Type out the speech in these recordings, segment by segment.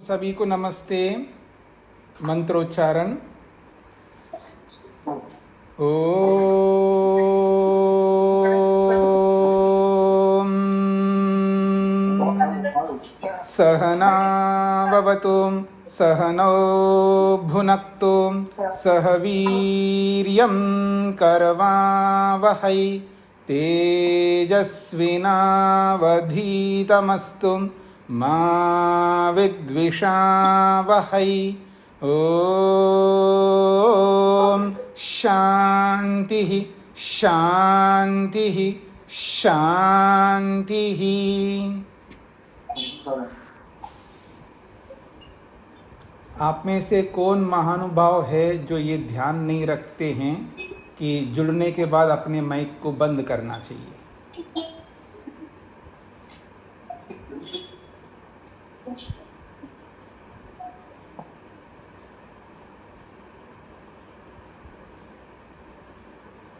सभी को नमस्ते। मंत्रोच्चारण। ओम सहना भवतु सहनौ भुनक्तु सह वीर्यं करवावहै तेजस्विनावधीतमस्तु मा विद्विषावहै। ओम शांति शांति शांति। आप में से कौन महानुभाव है जो ये ध्यान नहीं रखते हैं कि जुड़ने के बाद अपने माइक को बंद करना चाहिए?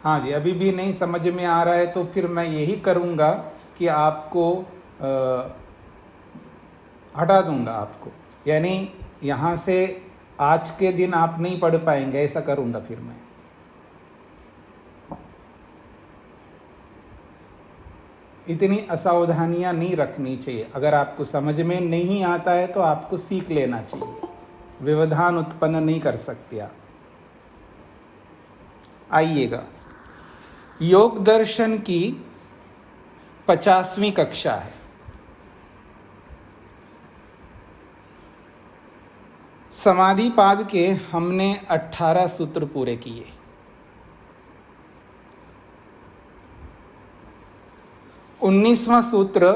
हाँ जी, अभी भी नहीं समझ में आ रहा है तो फिर मैं यही करूँगा कि आपको हटा दूंगा आपको, यानी यहाँ से आज के दिन आप नहीं पढ़ पाएंगे, ऐसा करूँगा फिर मैं। इतनी असावधानियाँ नहीं रखनी चाहिए। अगर आपको समझ में नहीं आता है तो आपको सीख लेना चाहिए, व्यवधान उत्पन्न नहीं कर सकते आप। आइएगा, योग दर्शन की 50वीं कक्षा है। समाधि पाद के हमने 18 सूत्र पूरे किए। उन्नीसवां सूत्र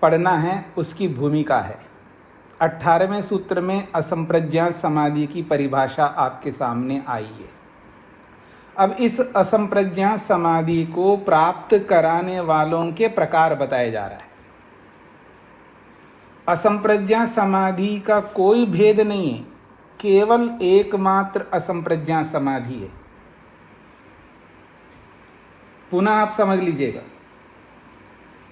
पढ़ना है, उसकी भूमिका है। 18वें सूत्र में असंप्रज्ञात समाधि की परिभाषा आपके सामने आई है। अब इस असंप्रज्ञात समाधि को प्राप्त कराने वालों के प्रकार बताया जा रहा है। असंप्रज्ञात समाधि का कोई भेद नहीं है, केवल एकमात्र असंप्रज्ञात समाधि है। पुनः आप समझ लीजिएगा,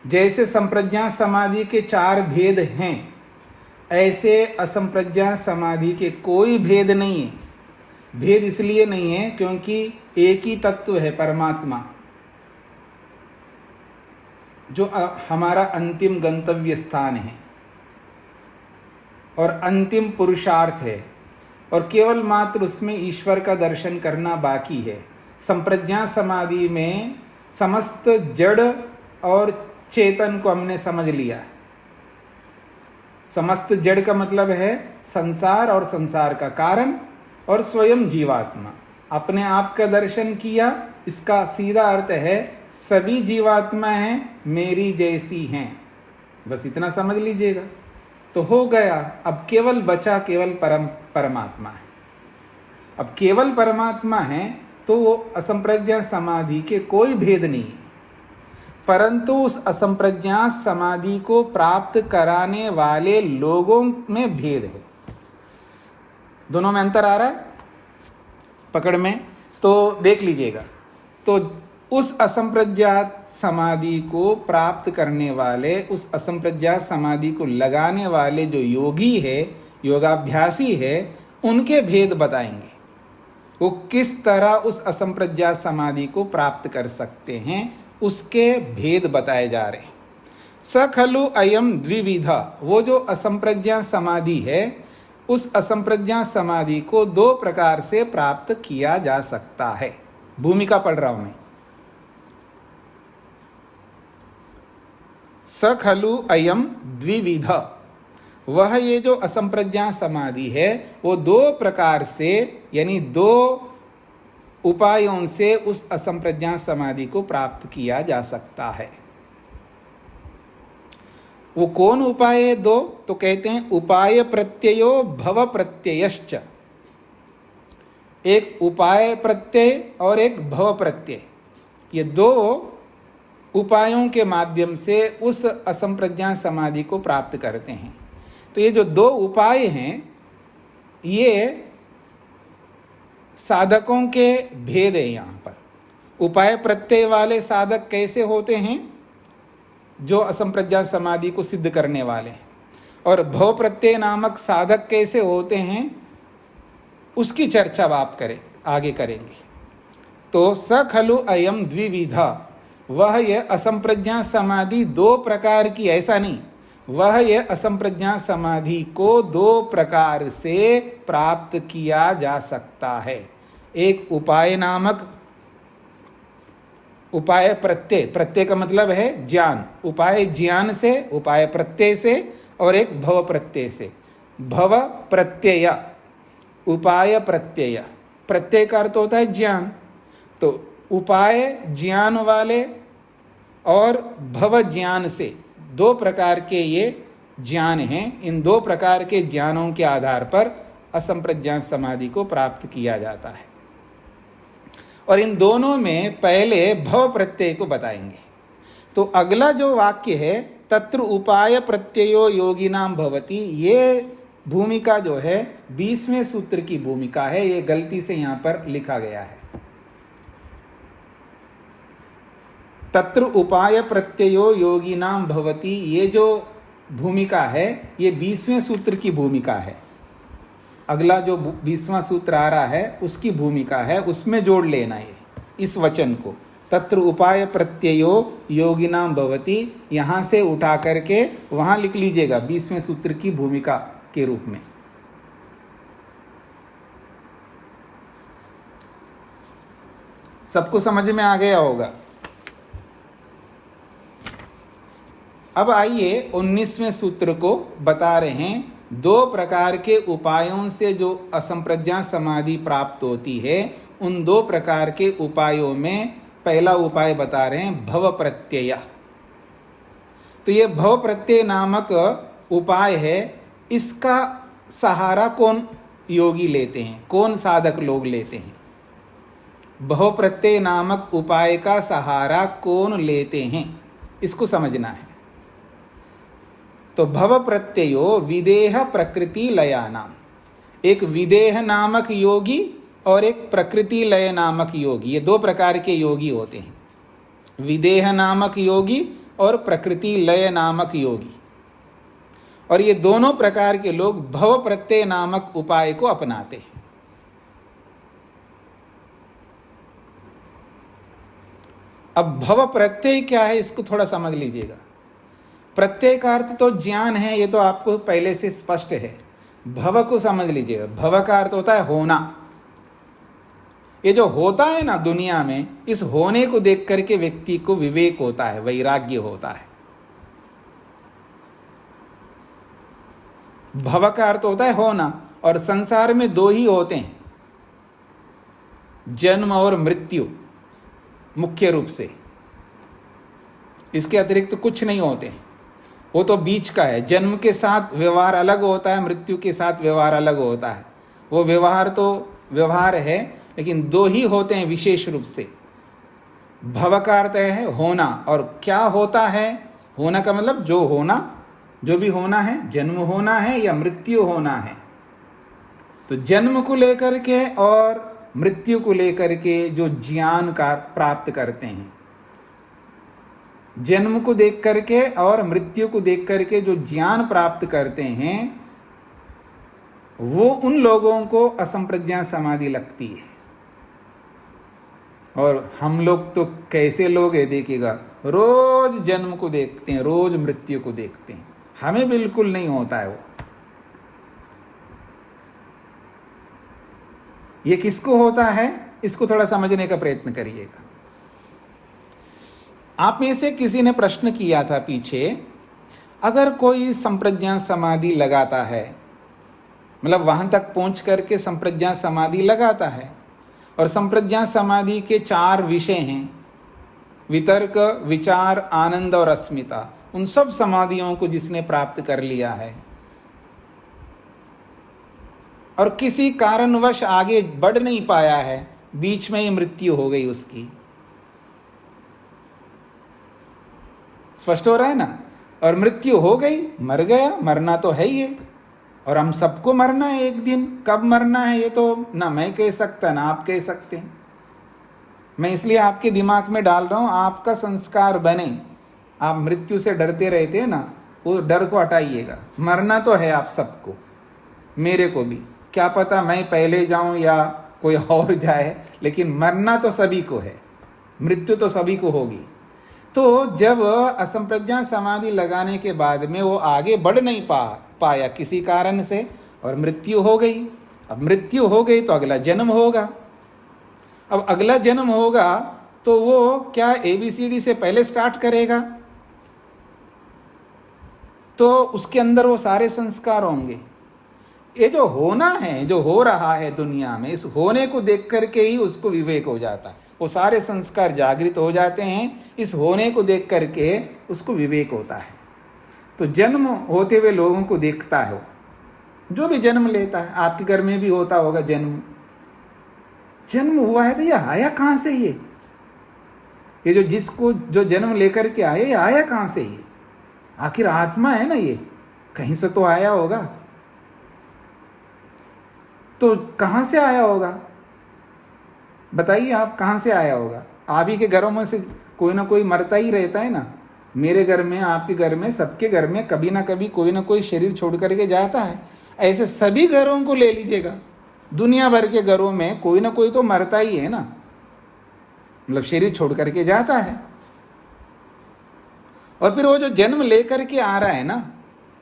जैसे संप्रज्ञात समाधि के 4 भेद हैं, ऐसे असंप्रज्ञात समाधि के कोई भेद नहीं है। भेद इसलिए नहीं है क्योंकि एक ही तत्व है, परमात्मा, जो हमारा अंतिम गंतव्य स्थान है और अंतिम पुरुषार्थ है, और केवल मात्र उसमें ईश्वर का दर्शन करना बाकी है। संप्रज्ञात समाधि में समस्त जड़ और चेतन को हमने समझ लिया। समस्त जड़ का मतलब है संसार और संसार का कारण और स्वयं जीवात्मा। अपने आप का दर्शन किया, इसका सीधा अर्थ है सभी जीवात्मा हैं मेरी जैसी हैं। बस इतना समझ लीजिएगा तो हो गया। अब केवल बचा केवल परमात्मा है। अब केवल परमात्मा है तो वो असंप्रज्ञात समाधि के कोई भेद नहीं है, परंतु उस असंप्रज्ञात समाधि को प्राप्त कराने वाले लोगों में भेद है। दोनों में अंतर आ रहा है पकड़ में, तो देख लीजिएगा। तो उस असंप्रज्ञात समाधि को प्राप्त करने वाले, उस असंप्रज्ञात समाधि को लगाने वाले जो योगी है, योगाभ्यासी है, उनके भेद बताएंगे। वो किस तरह उस असंप्रज्ञात समाधि को प्राप्त कर सकते हैं, उसके भेद बताए जा रहे हैं। स खलु अयम द्विविधा, वो जो असंप्रज्ञात समाधि है, उस असंप्रज्ञात समाधि को 2 प्रकार से प्राप्त किया जा सकता है। भूमिका पढ़ रहा हूं मैं। स खलु अयम द्विविधा, वह ये जो असंप्रज्ञात समाधि है वो 2 प्रकार से, यानी 2 उपायों से उस असंप्रज्ञात समाधि को प्राप्त किया जा सकता है। वो कौन उपाय है 2? तो कहते हैं उपाय प्रत्ययो भव प्रत्ययश्च। एक उपाय प्रत्यय और एक भव प्रत्यय, ये 2 उपायों के माध्यम से उस असंप्रज्ञात समाधि को प्राप्त करते हैं। तो ये जो 2 उपाय हैं, ये साधकों के भेद है। यहाँ पर उपाय प्रत्यय वाले साधक कैसे होते हैं? जो असंप्रज्ञात समाधि को सिद्ध करने वाले हैं। और भव प्रत्यय नामक साधक कैसे होते हैं उसकी चर्चा आप आगे करेंगे। तो स खलु अयम द्विविधा, वह यह असंप्रज्ञा समाधि दो प्रकार की, ऐसा नहीं, वह यह असंप्रज्ञा समाधि को दो प्रकार से प्राप्त किया जा सकता है। एक उपाय नामक, उपाय प्रत्यय, प्रत्यय का मतलब है ज्ञान, उपाय ज्ञान से, उपाय प्रत्यय से, और एक भव प्रत्यय से। भव प्रत्यय, उपाय प्रत्यय, प्रत्यय का अर्थ होता है ज्ञान, तो उपाय ज्ञान वाले और भव ज्ञान से दो प्रकार के ये ज्ञान हैं। इन दो प्रकार के ज्ञानों के आधार पर असंप्रज्ञात समाधि को प्राप्त किया जाता है। और इन दोनों में पहले भव प्रत्यय को बताएंगे। तो अगला जो वाक्य है तत्र उपाय प्रत्ययो योगिनाम भवति, ये भूमिका जो है 20वें सूत्र की भूमिका है, ये गलती से यहां पर लिखा गया है। तत्र उपाय प्रत्ययो योगिनाम भवति, ये जो भूमिका है ये 20वें सूत्र की भूमिका है। अगला जो 20वां सूत्र आ रहा है उसकी भूमिका है, उसमें जोड़ लेना है इस वचन को। तत्र उपाय प्रत्ययो योगिनाम भवति, यहां से उठा करके वहां लिख लीजिएगा 20वें सूत्र की भूमिका के रूप में। सबको समझ में आ गया होगा। अब आइए 19वें सूत्र को बता रहे हैं। दो प्रकार के उपायों से जो असंप्रज्ञात समाधि प्राप्त होती है, उन दो प्रकार के उपायों में पहला उपाय बता रहे हैं भव प्रत्यय। तो ये भव प्रत्यय नामक उपाय है, इसका सहारा कौन योगी लेते हैं, कौन साधक लोग लेते हैं? भव प्रत्यय नामक उपाय का सहारा कौन लेते हैं, इसको समझना है। तो भव प्रत्ययो विदेह प्रकृति लयानाम, एक विदेह नामक योगी और एक प्रकृति लय नामक योगी, ये दो प्रकार के योगी होते हैं। विदेह नामक योगी और प्रकृति लय नामक योगी, और ये दोनों प्रकार के लोग भव प्रत्यय नामक उपाय को अपनाते हैं। अब भव प्रत्यय क्या है इसको थोड़ा समझ लीजिएगा। प्रत्यय का अर्थ तो ज्ञान है, ये तो आपको पहले से स्पष्ट है। भव को समझ लीजिएगा। भव का अर्थ होता है होना। ये जो होता है ना दुनिया में, इस होने को देख करके व्यक्ति को विवेक होता है, वैराग्य होता है। भव का अर्थ होता है होना, और संसार में दो ही होते हैं, जन्म और मृत्यु, मुख्य रूप से। इसके अतिरिक्त तो कुछ नहीं होते, वो तो बीच का है। जन्म के साथ व्यवहार अलग होता है, मृत्यु के साथ व्यवहार अलग होता है। वो व्यवहार तो व्यवहार है, लेकिन दो ही होते हैं विशेष रूप से। भव का अर्थ है होना, और क्या होता है? होना का मतलब जो होना, जो भी होना है, जन्म होना है या मृत्यु होना है। तो जन्म को लेकर के और मृत्यु को लेकर के जो ज्ञान का प्राप्त करते हैं, जन्म को देख करके और मृत्यु को देख करके जो ज्ञान प्राप्त करते हैं, वो उन लोगों को असंप्रज्ञात समाधि लगती है। और हम लोग तो कैसे लोग है देखिएगा, रोज जन्म को देखते हैं, रोज मृत्यु को देखते हैं। हमें बिल्कुल नहीं होता है वो। ये किसको होता है, इसको थोड़ा समझने का प्रयत्न करिएगा। आप में से किसी ने प्रश्न किया था पीछे, अगर कोई संप्रज्ञात समाधि लगाता है, मतलब वहां तक पहुंच करके संप्रज्ञात समाधि लगाता है, और संप्रज्ञात समाधि के 4 विषय हैं, वितर्क, विचार, आनंद और अस्मिता। उन सब समाधियों को जिसने प्राप्त कर लिया है और किसी कारणवश आगे बढ़ नहीं पाया है, बीच में ही मृत्यु हो गई उसकी, स्पष्ट हो रहा है ना? और मृत्यु हो गई, मर गया, मरना तो है ही है, और हम सबको मरना है एक दिन। कब मरना है ये तो ना मैं कह सकता ना आप कह सकते हैं। मैं इसलिए आपके दिमाग में डाल रहा हूं, आपका संस्कार बने। आप मृत्यु से डरते रहते हैं ना, वो डर को हटाइएगा। मरना तो है आप सबको, मेरे को भी, क्या पता मैं पहले जाऊं या कोई और जाए, लेकिन मरना तो सभी को है, मृत्यु तो सभी को होगी। तो जब असंप्रज्ञा समाधि लगाने के बाद में वो आगे बढ़ नहीं पाया किसी कारण से, और मृत्यु हो गई। अब मृत्यु हो गई तो अगला जन्म होगा। अब अगला जन्म होगा तो वो क्या ABCD से पहले स्टार्ट करेगा? तो उसके अंदर वो सारे संस्कार होंगे। ये जो होना है, जो हो रहा है दुनिया में, इस होने को देख करके ही उसको विवेक हो जाता है। वो सारे संस्कार जागृत हो जाते हैं, इस होने को देख करके उसको विवेक होता है। तो जन्म होते हुए लोगों को देखता है, जो भी जन्म लेता है। आपके घर में भी होता होगा जन्म, जन्म हुआ है तो ये आया कहाँ से? ये जो जिसको जो जन्म लेकर के आए, ये आया कहाँ से? ये आखिर आत्मा है ना, ये कहीं से तो आया होगा। तो कहाँ से आया होगा बताइए? आप कहाँ से आया होगा? आप ही के घरों में से कोई ना कोई मरता ही रहता है ना। मेरे घर में, आपके घर में, सबके घर में कभी ना कभी कोई ना कोई शरीर छोड़ करके जाता है। ऐसे सभी घरों को ले लीजिएगा, दुनिया भर के घरों में कोई ना कोई तो मरता ही है ना, मतलब शरीर छोड़ करके जाता है। और फिर वो जो जन्म लेकर के आ रहा है ना,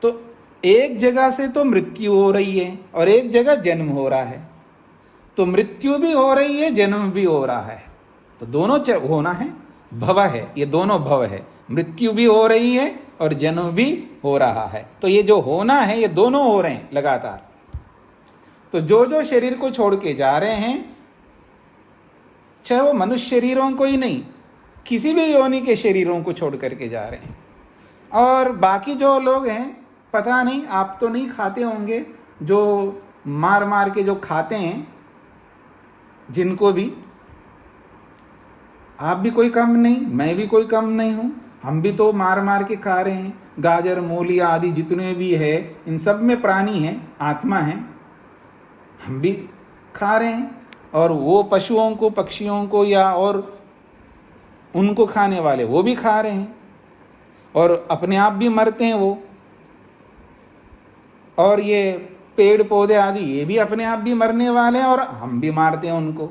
तो एक जगह से तो मृत्यु हो रही है और एक जगह जन्म हो रहा है। तो मृत्यु भी हो रही है, जन्म भी हो रहा है। तो दोनों होना है, भव है, ये दोनों भव है। मृत्यु भी हो रही है और जन्म भी हो रहा है। तो ये जो होना है, ये दोनों हो रहे हैं लगातार। तो जो जो शरीर को छोड़ के जा रहे हैं, चाहे वो मनुष्य शरीरों को ही नहीं, किसी भी योनि के शरीरों को छोड़ करके जा रहे हैं। और बाकी जो लोग हैं, पता नहीं, आप तो नहीं खाते होंगे, जो मार मार के जो खाते हैं, जिनको भी, आप भी कोई कम नहीं, मैं भी कोई कम नहीं हूं। हम भी तो मार मार के खा रहे हैं। गाजर, मूली आदि जितने भी है, इन सब में प्राणी है, आत्मा है, हम भी खा रहे हैं। और वो पशुओं को, पक्षियों को, या और उनको खाने वाले, वो भी खा रहे हैं। और अपने आप भी मरते हैं वो। और ये पेड़ पौधे आदि, ये भी अपने आप भी मरने वाले हैं, और हम भी मारते हैं उनको।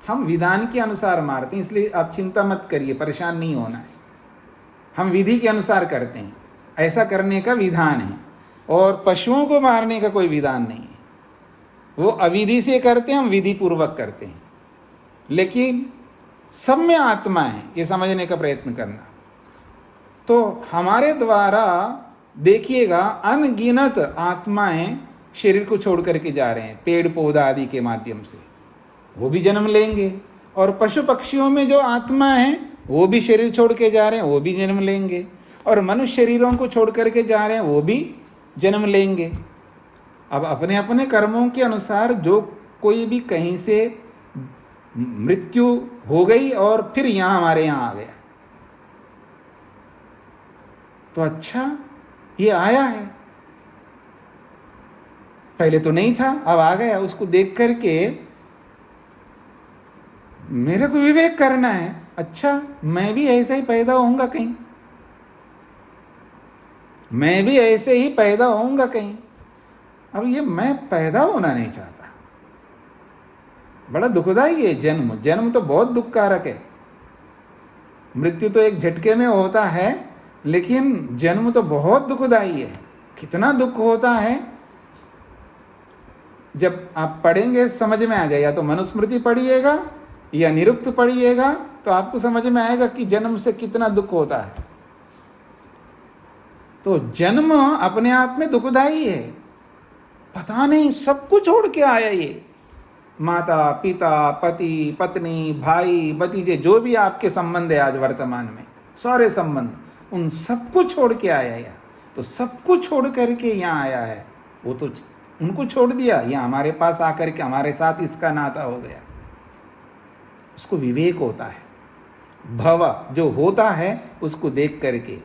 हम विधान के अनुसार मारते हैं, इसलिए आप चिंता मत करिए, परेशान नहीं होना है। हम विधि के अनुसार करते हैं, ऐसा करने का विधान है। और पशुओं को मारने का कोई विधान नहीं है। वो अविधि से करते हैं, हम विधि पूर्वक करते हैं। लेकिन सब में आत्मा है, ये समझने का प्रयत्न करना। तो हमारे द्वारा देखिएगा, अनगिनत आत्माएं शरीर को छोड़ करके जा रहे हैं, पेड़ पौधा आदि के माध्यम से, वो भी जन्म लेंगे। और पशु पक्षियों में जो आत्मा है, वो भी शरीर छोड़ के जा रहे हैं, वो भी जन्म लेंगे। और मनुष्य शरीरों को छोड़ करके जा रहे हैं, वो भी जन्म लेंगे। अब अपने अपने कर्मों के अनुसार जो कोई भी कहीं से मृत्यु हो गई और फिर यहाँ हमारे यहाँ आ गया, तो अच्छा ये आया है, पहले तो नहीं था, अब आ गया। उसको देख करके मेरे को विवेक करना है, अच्छा मैं भी ऐसे ही पैदा होऊंगा कहीं, मैं भी ऐसे ही पैदा होऊंगा कहीं। अब ये मैं पैदा होना नहीं चाहता। बड़ा दुखदाई है जन्म। जन्म तो बहुत दुखकारक है। मृत्यु तो एक झटके में होता है, लेकिन जन्म तो बहुत दुखदाई है। कितना दुख होता है, जब आप पढ़ेंगे समझ में आ जाए। या तो मनुस्मृति पढ़िएगा या निरुक्त पढ़िएगा, तो आपको समझ में आएगा कि जन्म से कितना दुख होता है। तो जन्म अपने आप में दुखदाई है। पता नहीं सब कुछ छोड़ के आया ये, माता पिता, पति पत्नी, भाई भतीजे, जो भी आपके संबंध है आज वर्तमान में, सारे संबंध, उन सब कुछ छोड़ के आया है। तो सब कुछ छोड़ करके यहाँ आया है। वो तो उनको छोड़ दिया, यहाँ हमारे पास आकर के हमारे साथ इसका नाता हो गया। उसको विवेक होता है। भव जो होता है, उसको देख करके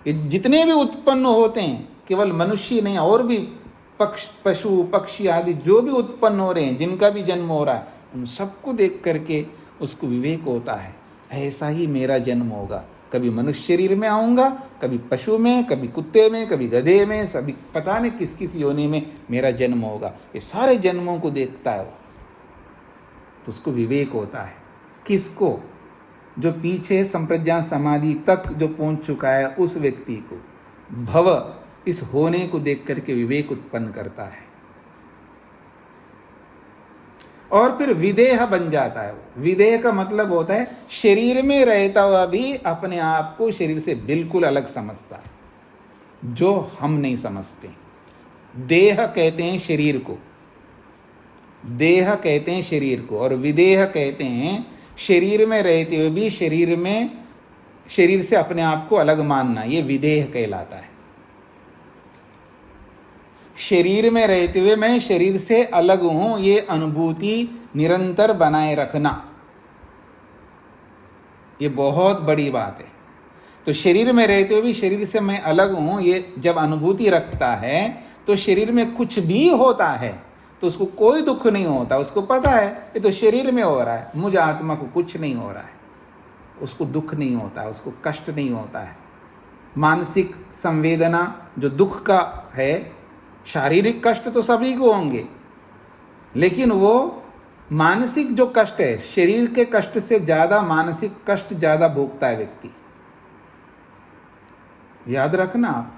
जितने भी उत्पन्न होते हैं, केवल मनुष्य नहीं, और भी पशु पक्षी आदि जो भी उत्पन्न हो रहे हैं, जिनका भी जन्म हो रहा है, उन सबको देख करके उसको विवेक होता है, ऐसा ही मेरा जन्म होगा। कभी मनुष्य शरीर में आऊँगा, कभी पशु में, कभी कुत्ते में, कभी गधे में, सभी पता नहीं किस किस योनि में मेरा जन्म होगा। ये सारे जन्मों को देखता है वो, तो उसको विवेक होता है। किसको? जो पीछे संप्रज्ञा समाधि तक जो पहुंच चुका है उस व्यक्ति को भव इस होने को देख करके विवेक उत्पन्न करता है, और फिर विदेह बन जाता है। विदेह का मतलब होता है शरीर में रहता हुआ भी अपने आप को शरीर से बिल्कुल अलग समझता है, जो हम नहीं समझते। देह कहते हैं शरीर को, देह कहते हैं शरीर को, और विदेह कहते हैं शरीर में रहते हुए भी शरीर से अपने आप को अलग मानना, ये विदेह कहलाता है। शरीर में रहते हुए मैं शरीर से अलग हूं, ये अनुभूति निरंतर बनाए रखना, ये बहुत बड़ी बात है। तो शरीर में रहते हुए भी शरीर से मैं अलग हूं, ये जब अनुभूति रखता है तो शरीर में कुछ भी होता है तो उसको कोई दुख नहीं होता। उसको पता है ये तो शरीर में हो रहा है, मुझ आत्मा को कुछ नहीं हो रहा है, उसको दुख नहीं होता है, उसको कष्ट नहीं होता है। मानसिक संवेदना जो दुख का है, शारीरिक कष्ट तो सभी को होंगे, लेकिन वो मानसिक जो कष्ट है, शरीर के कष्ट से ज्यादा मानसिक कष्ट ज्यादा भोगता है व्यक्ति। याद रखना आप,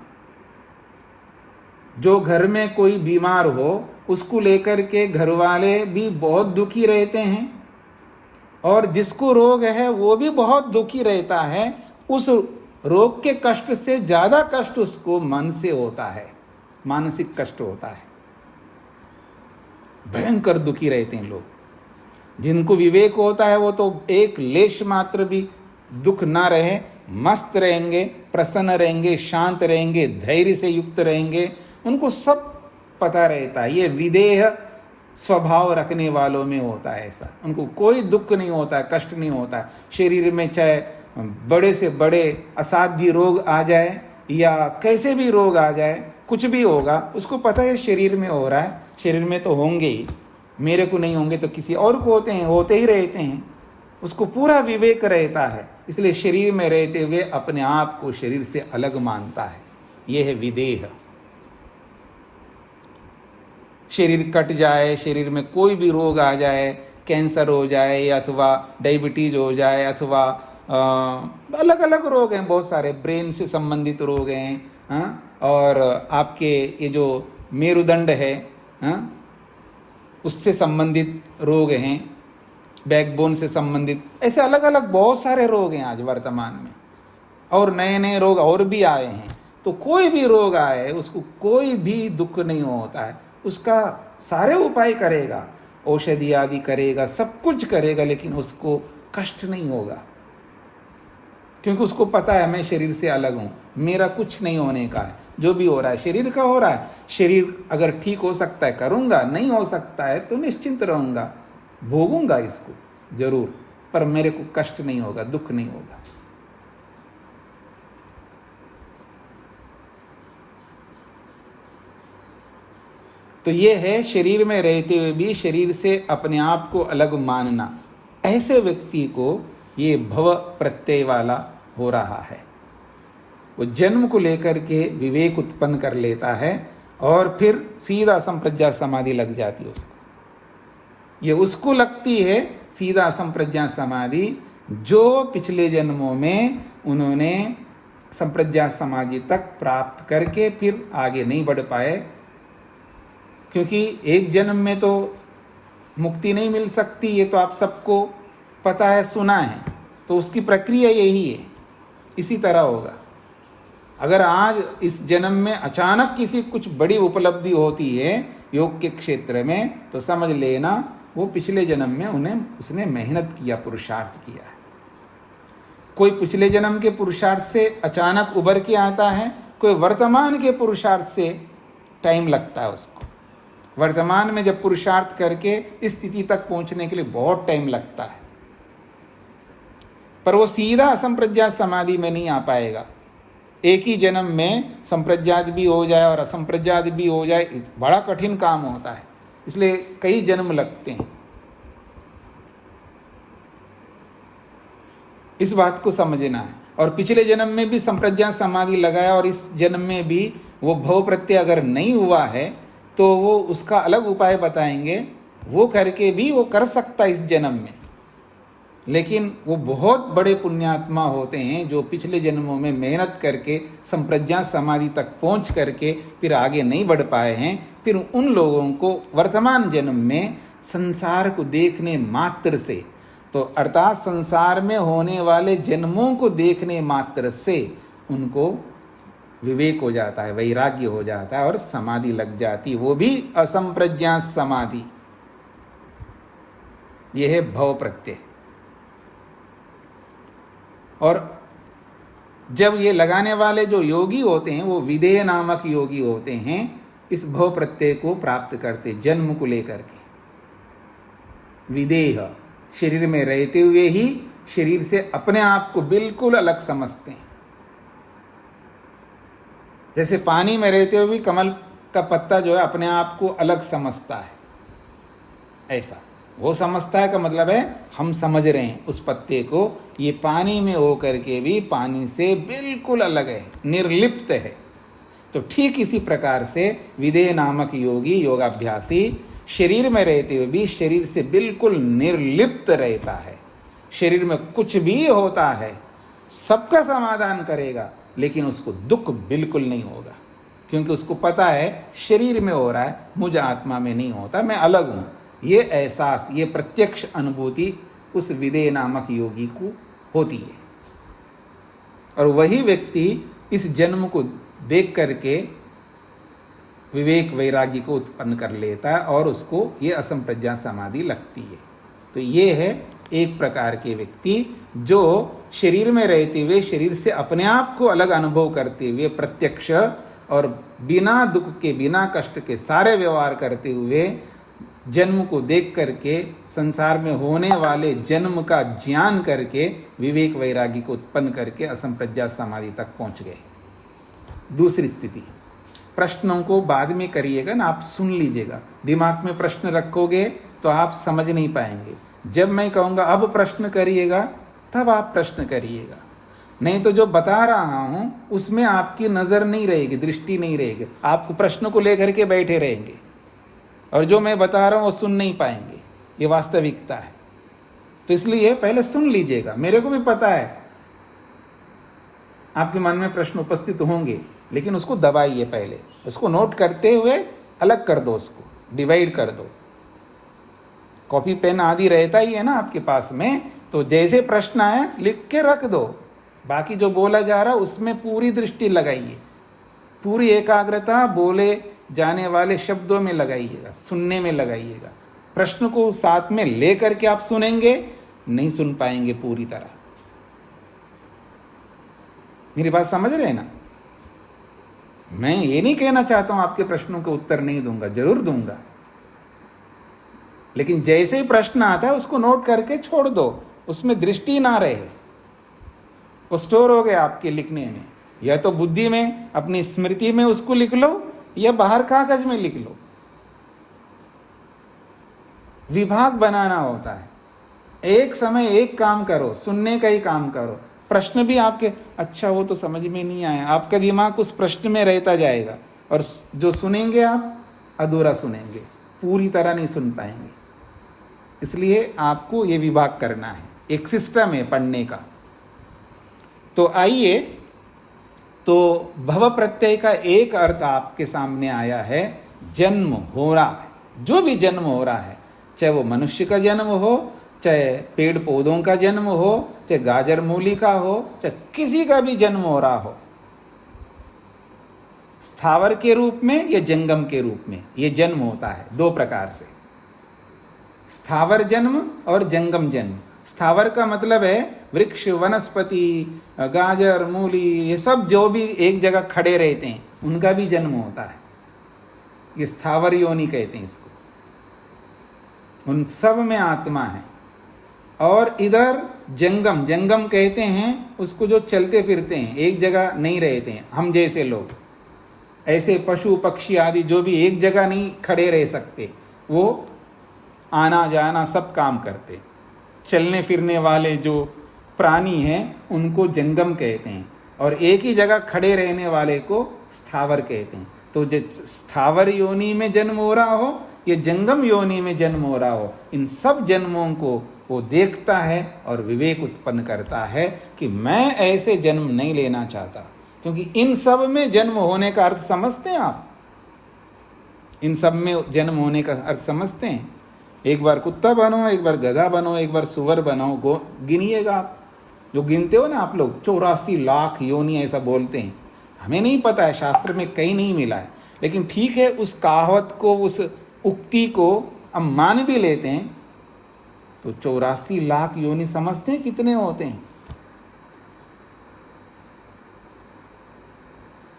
जो घर में कोई बीमार हो उसको लेकर के घर वाले भी बहुत दुखी रहते हैं, और जिसको रोग है वो भी बहुत दुखी रहता है। उस रोग के कष्ट से ज्यादा कष्ट उसको मन से होता है, मानसिक कष्ट होता है। भयंकर दुखी रहते हैं लोग। जिनको विवेक होता है वो तो एक लेश मात्र भी दुख ना रहे, मस्त रहेंगे, प्रसन्न रहेंगे, शांत रहेंगे, धैर्य से युक्त रहेंगे, उनको सब पता रहता है। ये विदेह स्वभाव रखने वालों में होता है ऐसा, उनको कोई दुख नहीं होता है, कष्ट नहीं होता है। शरीर में चाहे बड़े से बड़े असाध्य रोग आ जाए या कैसे भी रोग आ जाए, कुछ भी होगा, उसको पता है शरीर में हो रहा है, शरीर में तो होंगे ही, मेरे को नहीं होंगे तो किसी और को होते हैं, होते ही रहते हैं। उसको पूरा विवेक रहता है, इसलिए शरीर में रहते हुए अपने आप को शरीर से अलग मानता है। यह है विदेह। शरीर कट जाए, शरीर में कोई भी रोग आ जाए, कैंसर हो जाए अथवा डायबिटीज हो जाए अथवा अलग अलग रोग हैं, बहुत सारे ब्रेन से संबंधित रोग हैं, और आपके ये जो मेरुदंड है उससे संबंधित रोग हैं, बैकबोन से संबंधित, ऐसे अलग अलग बहुत सारे रोग हैं आज वर्तमान में, और नए नए रोग और भी आए हैं। तो कोई भी रोग आए उसको कोई भी दुख नहीं होता है, उसका सारे उपाय करेगा, औषधि आदि करेगा, सब कुछ करेगा, लेकिन उसको कष्ट नहीं होगा, क्योंकि उसको पता है मैं शरीर से अलग हूँ, मेरा कुछ नहीं होने का है, जो भी हो रहा है शरीर का हो रहा है। शरीर अगर ठीक हो सकता है करूँगा, नहीं हो सकता है तो निश्चिंत रहूँगा, भोगूंगा इसको जरूर, पर मेरे को कष्ट नहीं होगा, दुख नहीं होगा। तो ये है शरीर में रहते हुए भी शरीर से अपने आप को अलग मानना। ऐसे व्यक्ति को ये भव प्रत्यय वाला हो रहा है, वो जन्म को लेकर के विवेक उत्पन्न कर लेता है और फिर सीधा संप्रज्ञा समाधि लग जाती है उसको। ये उसको लगती है सीधा संप्रज्ञा समाधि, जो पिछले जन्मों में उन्होंने संप्रज्ञा समाधि तक प्राप्त करके फिर आगे नहीं बढ़ पाए, क्योंकि एक जन्म में तो मुक्ति नहीं मिल सकती, ये तो आप सबको पता है, सुना है। तो उसकी प्रक्रिया यही है, इसी तरह होगा। अगर आज इस जन्म में अचानक किसी कुछ बड़ी उपलब्धि होती है योग के क्षेत्र में, तो समझ लेना वो पिछले जन्म में उसने मेहनत किया, पुरुषार्थ किया है। कोई पिछले जन्म के पुरुषार्थ से अचानक उभर के आता है, कोई वर्तमान के पुरुषार्थ से टाइम लगता है उसको। वर्तमान में जब पुरुषार्थ करके इस स्थिति तक पहुंचने के लिए बहुत टाइम लगता है, पर वो सीधा असंप्रज्ञात समाधि में नहीं आ पाएगा। एक ही जन्म में संप्रज्ञात भी हो जाए और असंप्रज्ञात भी हो जाए, बड़ा कठिन काम होता है, इसलिए कई जन्म लगते हैं। इस बात को समझना है। और पिछले जन्म में भी संप्रज्ञा समाधि लगाया और इस जन्म में भी वो भव प्रत्यय अगर नहीं हुआ है तो वो उसका अलग उपाय बताएंगे, वो करके भी वो कर सकता है इस जन्म में। लेकिन वो बहुत बड़े पुण्यात्मा होते हैं जो पिछले जन्मों में मेहनत करके संप्रज्ञा समाधि तक पहुंच करके फिर आगे नहीं बढ़ पाए हैं। फिर उन लोगों को वर्तमान जन्म में संसार को देखने मात्र से, तो अर्थात संसार में होने वाले जन्मों को देखने मात्र से उनको विवेक हो जाता है, वैराग्य हो जाता है और समाधि लग जाती, वो भी असंप्रज्ञा समाधि। यह है भव प्रत्यय। और जब ये लगाने वाले जो योगी होते हैं वो विदेह नामक योगी होते हैं, इस भव प्रत्यय को प्राप्त करते जन्म को लेकर के। विदेह शरीर में रहते हुए ही शरीर से अपने आप को बिल्कुल अलग समझते हैं। जैसे पानी में रहते हुए भी कमल का पत्ता जो है अपने आप को अलग समझता है, ऐसा वो समझता है का मतलब है हम समझ रहे हैं उस पत्ते को, ये पानी में हो करके भी पानी से बिल्कुल अलग है, निर्लिप्त है। तो ठीक इसी प्रकार से विदेह नामक योगी, योगाभ्यासी शरीर में रहते हुए भी शरीर से बिल्कुल निर्लिप्त रहता है। शरीर में कुछ भी होता है सबका समाधान करेगा, लेकिन उसको दुख बिल्कुल नहीं होगा, क्योंकि उसको पता है शरीर में हो रहा है, मुझ आत्मा में नहीं होता, मैं अलग हूँ। ये एहसास, ये प्रत्यक्ष अनुभूति उस विदेह नामक योगी को होती है। और वही व्यक्ति इस जन्म को देख करके विवेक वैराग्य को उत्पन्न कर लेता है और उसको ये असंप्रज्ञा समाधि लगती है। तो ये है एक प्रकार के व्यक्ति जो शरीर में रहते हुए शरीर से अपने आप को अलग अनुभव करते हुए प्रत्यक्ष और बिना दुख के, बिना कष्ट के सारे व्यवहार करते हुए जन्म को देख करके संसार में होने वाले जन्म का ज्ञान करके विवेक वैराग्य को उत्पन्न करके असंप्रज्ञा समाधि तक पहुंच गए। दूसरी स्थिति, प्रश्नों को बाद में करिएगा ना, आप सुन लीजिएगा। दिमाग में प्रश्न रखोगे तो आप समझ नहीं पाएंगे। जब मैं कहूँगा अब प्रश्न करिएगा तब आप प्रश्न करिएगा, नहीं तो जो बता रहा हूँ उसमें आपकी नज़र नहीं रहेगी, दृष्टि नहीं रहेगी, आप प्रश्न को लेकर के बैठे रहेंगे और जो मैं बता रहा हूँ वो सुन नहीं पाएंगे। ये वास्तविकता है। तो इसलिए पहले सुन लीजिएगा। मेरे को भी पता है आपके मन में प्रश्न उपस्थित होंगे, लेकिन उसको दबाइए, पहले उसको नोट करते हुए अलग कर दो, उसको डिवाइड कर दो। कॉपी पेन आदि रहता ही है ना आपके पास में, तो जैसे प्रश्न आए लिख के रख दो। बाकी जो बोला जा रहा है उसमें पूरी दृष्टि लगाइए, पूरी एकाग्रता बोले जाने वाले शब्दों में लगाइएगा, सुनने में लगाइएगा। प्रश्न को साथ में लेकर के आप सुनेंगे, नहीं सुन पाएंगे पूरी तरह। मेरी बात समझ रहे हैं ना? मैं ये नहीं कहना चाहता हूं आपके प्रश्नों के उत्तर नहीं दूंगा, जरूर दूंगा, लेकिन जैसे ही प्रश्न आता है उसको नोट करके छोड़ दो, उसमें दृष्टि ना रहे, वो स्टोर हो गया आपके लिखने में। या तो बुद्धि में अपनी स्मृति में उसको लिख लो या बाहर कागज में लिख लो। विभाग बनाना होता है, एक समय एक काम करो, सुनने का ही काम करो। प्रश्न भी आपके अच्छा वो तो समझ में नहीं आया, आपका दिमाग उस प्रश्न में रहता जाएगा और जो सुनेंगे आप अधूरा सुनेंगे, पूरी तरह नहीं सुन पाएंगे। इसलिए आपको ये विभाग करना है, एक सिस्टम है पढ़ने का। तो आइए, तो भव प्रत्यय का एक अर्थ आपके सामने आया है, जन्म हो रहा है। जो भी जन्म हो रहा है, चाहे वो मनुष्य का जन्म हो, चाहे पेड़ पौधों का जन्म हो, चाहे गाजर मूली का हो, चाहे किसी का भी जन्म हो रहा हो, स्थावर के रूप में या जंगम के रूप में ये जन्म होता है दो प्रकार से, स्थावर जन्म और जंगम जन्म। स्थावर का मतलब है वृक्ष, वनस्पति, गाजर मूली, ये सब जो भी एक जगह खड़े रहते हैं उनका भी जन्म होता है, ये स्थावर योनि कहते हैं इसको। उन सब में आत्मा है। और इधर जंगम, जंगम कहते हैं उसको जो चलते फिरते हैं, एक जगह नहीं रहते हैं, हम जैसे लोग, ऐसे पशु पक्षी आदि जो भी एक जगह नहीं खड़े रह सकते, वो आना जाना सब काम करते। चलने फिरने वाले जो प्राणी हैं उनको जंगम कहते हैं, और एक ही जगह खड़े रहने वाले को स्थावर कहते हैं। तो जो स्थावर योनि में जन्म हो रहा हो, ये जंगम योनि में जन्म हो रहा हो, इन सब जन्मों को वो देखता है और विवेक उत्पन्न करता है कि मैं ऐसे जन्म नहीं लेना चाहता। क्योंकि इन सब में जन्म होने का अर्थ समझते हैं आप? इन सब में जन्म होने का अर्थ समझते हैं? एक बार कुत्ता बनो, एक बार गधा बनो, एक बार सुअर बनो, गिनिएगा आप। जो गिनते हो ना आप लोग, 84 लाख योनि ऐसा बोलते हैं। हमें नहीं पता है, शास्त्र में कहीं नहीं मिला है, लेकिन ठीक है, उस कहावत को, उस उक्ति को हम मान भी लेते हैं। तो 84 लाख योनि समझते हैं कितने होते हैं?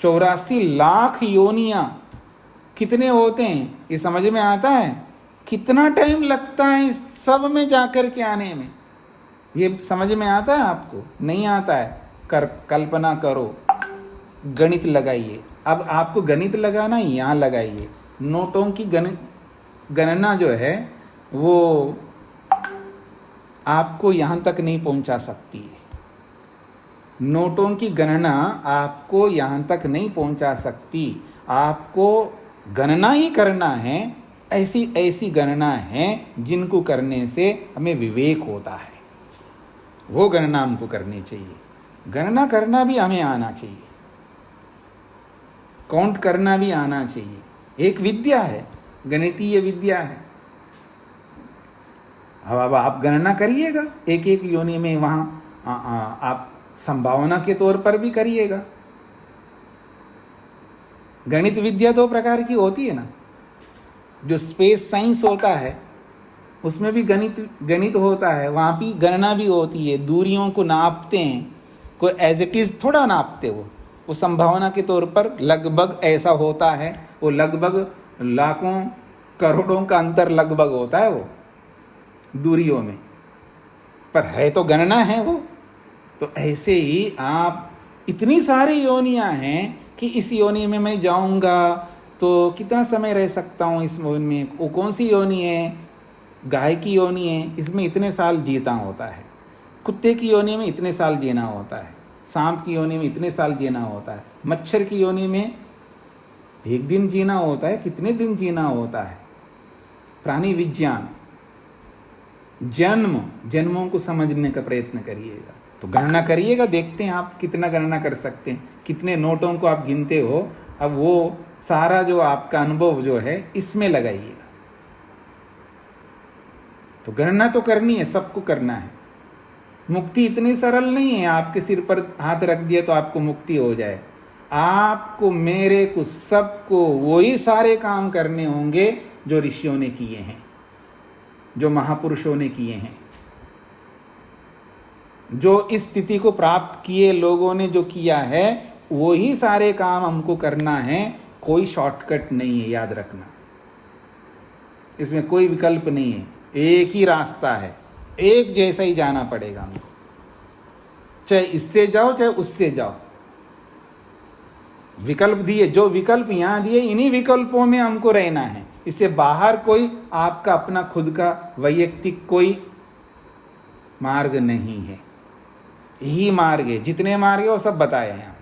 84 लाख योनियां कितने होते हैं ये समझ में आता है? कितना टाइम लगता है इस सब में जाकर के आने में, ये समझ में आता है आपको? नहीं आता है। कल्पना करो, गणित लगाइए। अब आपको गणित लगाना यहाँ लगाइए। नोटों की गणना जो है वो आपको यहाँ तक नहीं पहुँचा सकती है। नोटों की गणना आपको यहाँ तक नहीं पहुँचा सकती। आपको गणना ही करना है। ऐसी ऐसी गणना है जिनको करने से हमें विवेक होता है, वो गणना हमको करनी चाहिए। गणना करना भी हमें आना चाहिए, काउंट करना भी आना चाहिए। एक विद्या है, गणितीय विद्या है। अब आप गणना करिएगा एक एक योनि में, वहाँ आप संभावना के तौर पर भी करिएगा। गणित विद्या दो प्रकार की होती है ना। जो स्पेस साइंस होता है उसमें भी गणित होता है, वहाँ भी गणना भी होती है। दूरियों को नापते हैं, कोई एज इट इज़ थोड़ा नापते वो संभावना के तौर पर लगभग ऐसा होता है। वो लगभग लाखों करोड़ों का अंतर लगभग होता है वो दूरियों में, पर है तो गणना है वो। तो ऐसे ही आप, इतनी सारी योनियां हैं कि इस योनि में मैं जाऊंगा तो कितना समय रह सकता हूँ इस योनि में। वो कौन सी योनि है? गाय की योनि है, इसमें इतने साल जीता होता है। कुत्ते की योनि में इतने साल जीना होता है। सांप की योनि में इतने साल जीना होता है। मच्छर की योनि में एक दिन जीना होता है, कितने दिन जीना होता है। प्राणी विज्ञान, जन्मों को समझने का प्रयत्न करिएगा। तो गणना करिएगा, देखते हैं आप कितना गणना कर सकते हैं, कितने नोटों को आप गिनते हो। अब वो सारा जो आपका अनुभव जो है इसमें लगाइएगा। तो गणना तो करनी है, सबको करना है। मुक्ति इतनी सरल नहीं है आपके सिर पर हाथ रख दिया तो आपको मुक्ति हो जाए। आपको, मेरे को, सबको वही सारे काम करने होंगे जो ऋषियों ने किए हैं, जो महापुरुषों ने किए हैं, जो इस स्थिति को प्राप्त किए लोगों ने जो किया है, वही सारे काम हमको करना है। कोई शॉर्टकट नहीं है, याद रखना। इसमें कोई विकल्प नहीं है, एक ही रास्ता है, एक जैसा ही जाना पड़ेगा हमको। चाहे इससे जाओ चाहे उससे जाओ। विकल्प दिए, जो विकल्प यहाँ दिए, इन्हीं विकल्पों में हमको रहना है। इससे बाहर कोई आपका अपना खुद का वैयक्तिक कोई मार्ग नहीं है। यही मार्ग है, जितने मार्ग है वो सब बताए हैं यहाँ पर।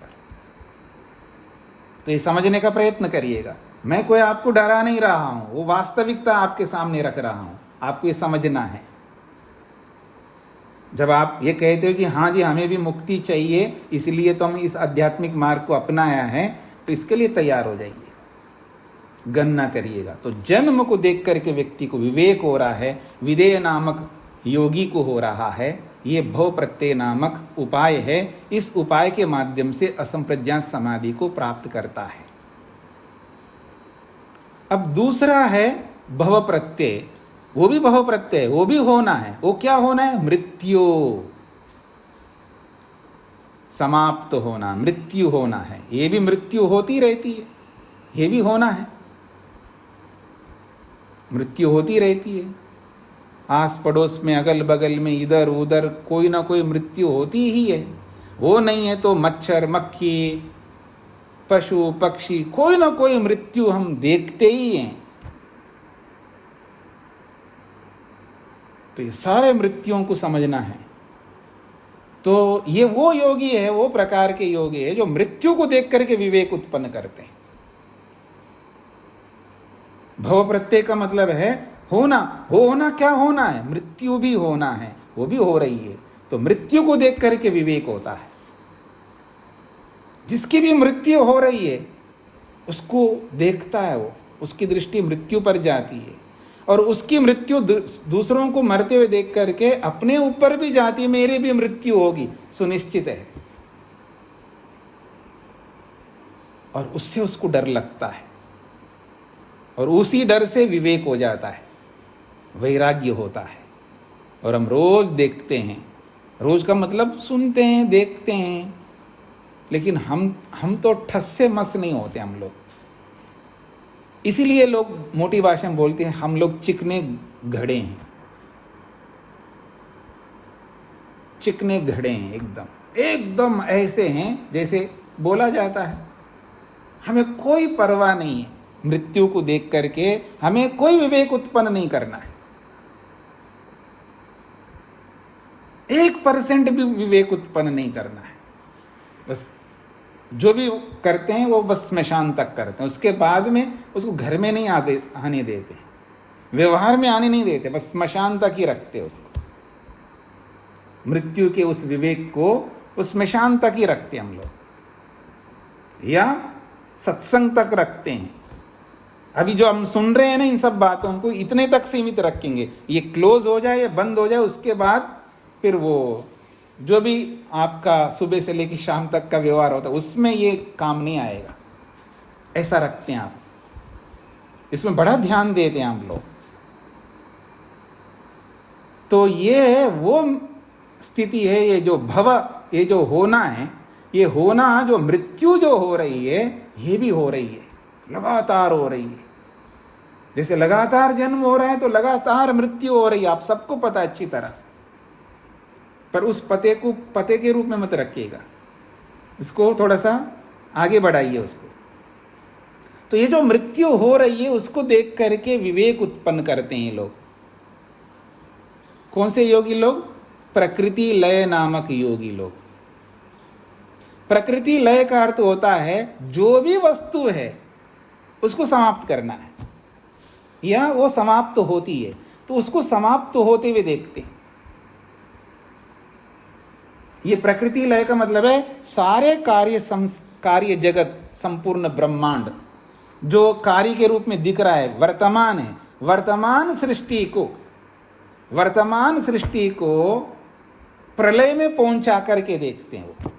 तो ये समझने का प्रयत्न करिएगा। मैं कोई आपको डरा नहीं रहा हूँ, वो वास्तविकता आपके सामने रख रहा हूँ, आपको ये समझना है। जब आप ये कहते हो कि हाँ जी हमें भी मुक्ति चाहिए, इसलिए तो हम इस आध्यात्मिक मार्ग को अपनाया है, तो इसके लिए तैयार हो जाइए, गणना करिएगा। तो जन्म को देख करके व्यक्ति को विवेक हो रहा है, विदेय नामक योगी को हो रहा है। ये भव प्रत्यय नामक उपाय है। इस उपाय के माध्यम से असंप्रज्ञात समाधि को प्राप्त करता है। अब दूसरा है भव प्रत्यय। वो भी भव प्रत्यय, वो भी होना है। वो क्या होना है? मृत्यु, समाप्त होना, मृत्यु होना है। ये भी मृत्यु होती रहती है, ये भी होना है। मृत्यु होती रहती है। आस पड़ोस में, अगल बगल में, इधर उधर कोई ना कोई मृत्यु होती ही है। वो नहीं है तो मच्छर, मक्खी, पशु, पक्षी, कोई ना कोई मृत्यु हम देखते ही हैं। तो ये सारे मृत्युओं को समझना है। तो ये वो योगी है, वो प्रकार के योगी है जो मृत्यु को देख करके विवेक उत्पन्न करते हैं। भव प्रत्यय का मतलब है होना। होना क्या होना है? मृत्यु भी होना है, वो भी हो रही है। तो मृत्यु को देख करके विवेक होता है। जिसकी भी मृत्यु हो रही है उसको देखता है वो, उसकी दृष्टि मृत्यु पर जाती है और उसकी मृत्यु दूसरों को मरते हुए देख करके अपने ऊपर भी जाती है, मेरी भी मृत्यु होगी, सुनिश्चित है। और उससे उसको डर लगता है और उसी डर से विवेक हो जाता है, वैराग्य होता है। और हम रोज देखते हैं, रोज का मतलब सुनते हैं, देखते हैं, लेकिन हम तो ठस से मस नहीं होते हम लोग। इसीलिए लोग मोटी भाषा में बोलते हैं हम लोग चिकने घड़े हैं, चिकने घड़े हैं, एकदम एकदम ऐसे हैं जैसे बोला जाता है। हमें कोई परवाह नहीं है मृत्यु को देख करके, हमें कोई विवेक उत्पन्न नहीं करना है। 1% भी विवेक उत्पन्न नहीं करना है। बस जो भी करते हैं वो बस स्मशान तक करते हैं, उसके बाद में उसको घर में नहीं आने देते, व्यवहार में आने नहीं देते, बस स्मशान तक ही रखते उसको। मृत्यु के उस विवेक को उस स्मशान तक ही रखते हम लोग, या सत्संग तक रखते हैं। अभी जो हम सुन रहे हैं ना इन सब बातों को, इतने तक सीमित रखेंगे। ये क्लोज हो जाए या बंद हो जाए, उसके बाद फिर वो जो भी आपका सुबह से लेकर शाम तक का व्यवहार होता है उसमें ये काम नहीं आएगा। ऐसा रखते हैं आप, इसमें बड़ा ध्यान देते हैं हम लोग। तो ये वो स्थिति है, ये जो भव, ये जो होना है, ये होना जो मृत्यु जो हो रही है, ये भी हो रही है, लगातार हो रही है। जैसे लगातार जन्म हो रहा है तो लगातार मृत्यु हो रही है, आप सबको पता है अच्छी तरह। पर उस पते को पते के रूप में मत रखिएगा, इसको थोड़ा सा आगे बढ़ाइए उसको। तो ये जो मृत्यु हो रही है उसको देख करके विवेक उत्पन्न करते हैं लोग। कौन से योगी लोग? प्रकृति लय नामक योगी लोग। प्रकृति लय का अर्थ होता है जो भी वस्तु है उसको समाप्त करना है, या वो समाप्त होती है तो उसको समाप्त होते हुए देखते हैं। ये प्रकृति लय का मतलब है सारे कार्य जगत, संपूर्ण ब्रह्मांड जो कार्य के रूप में दिख रहा है, वर्तमान है, वर्तमान सृष्टि को प्रलय में पहुंचा करके देखते हैं वो।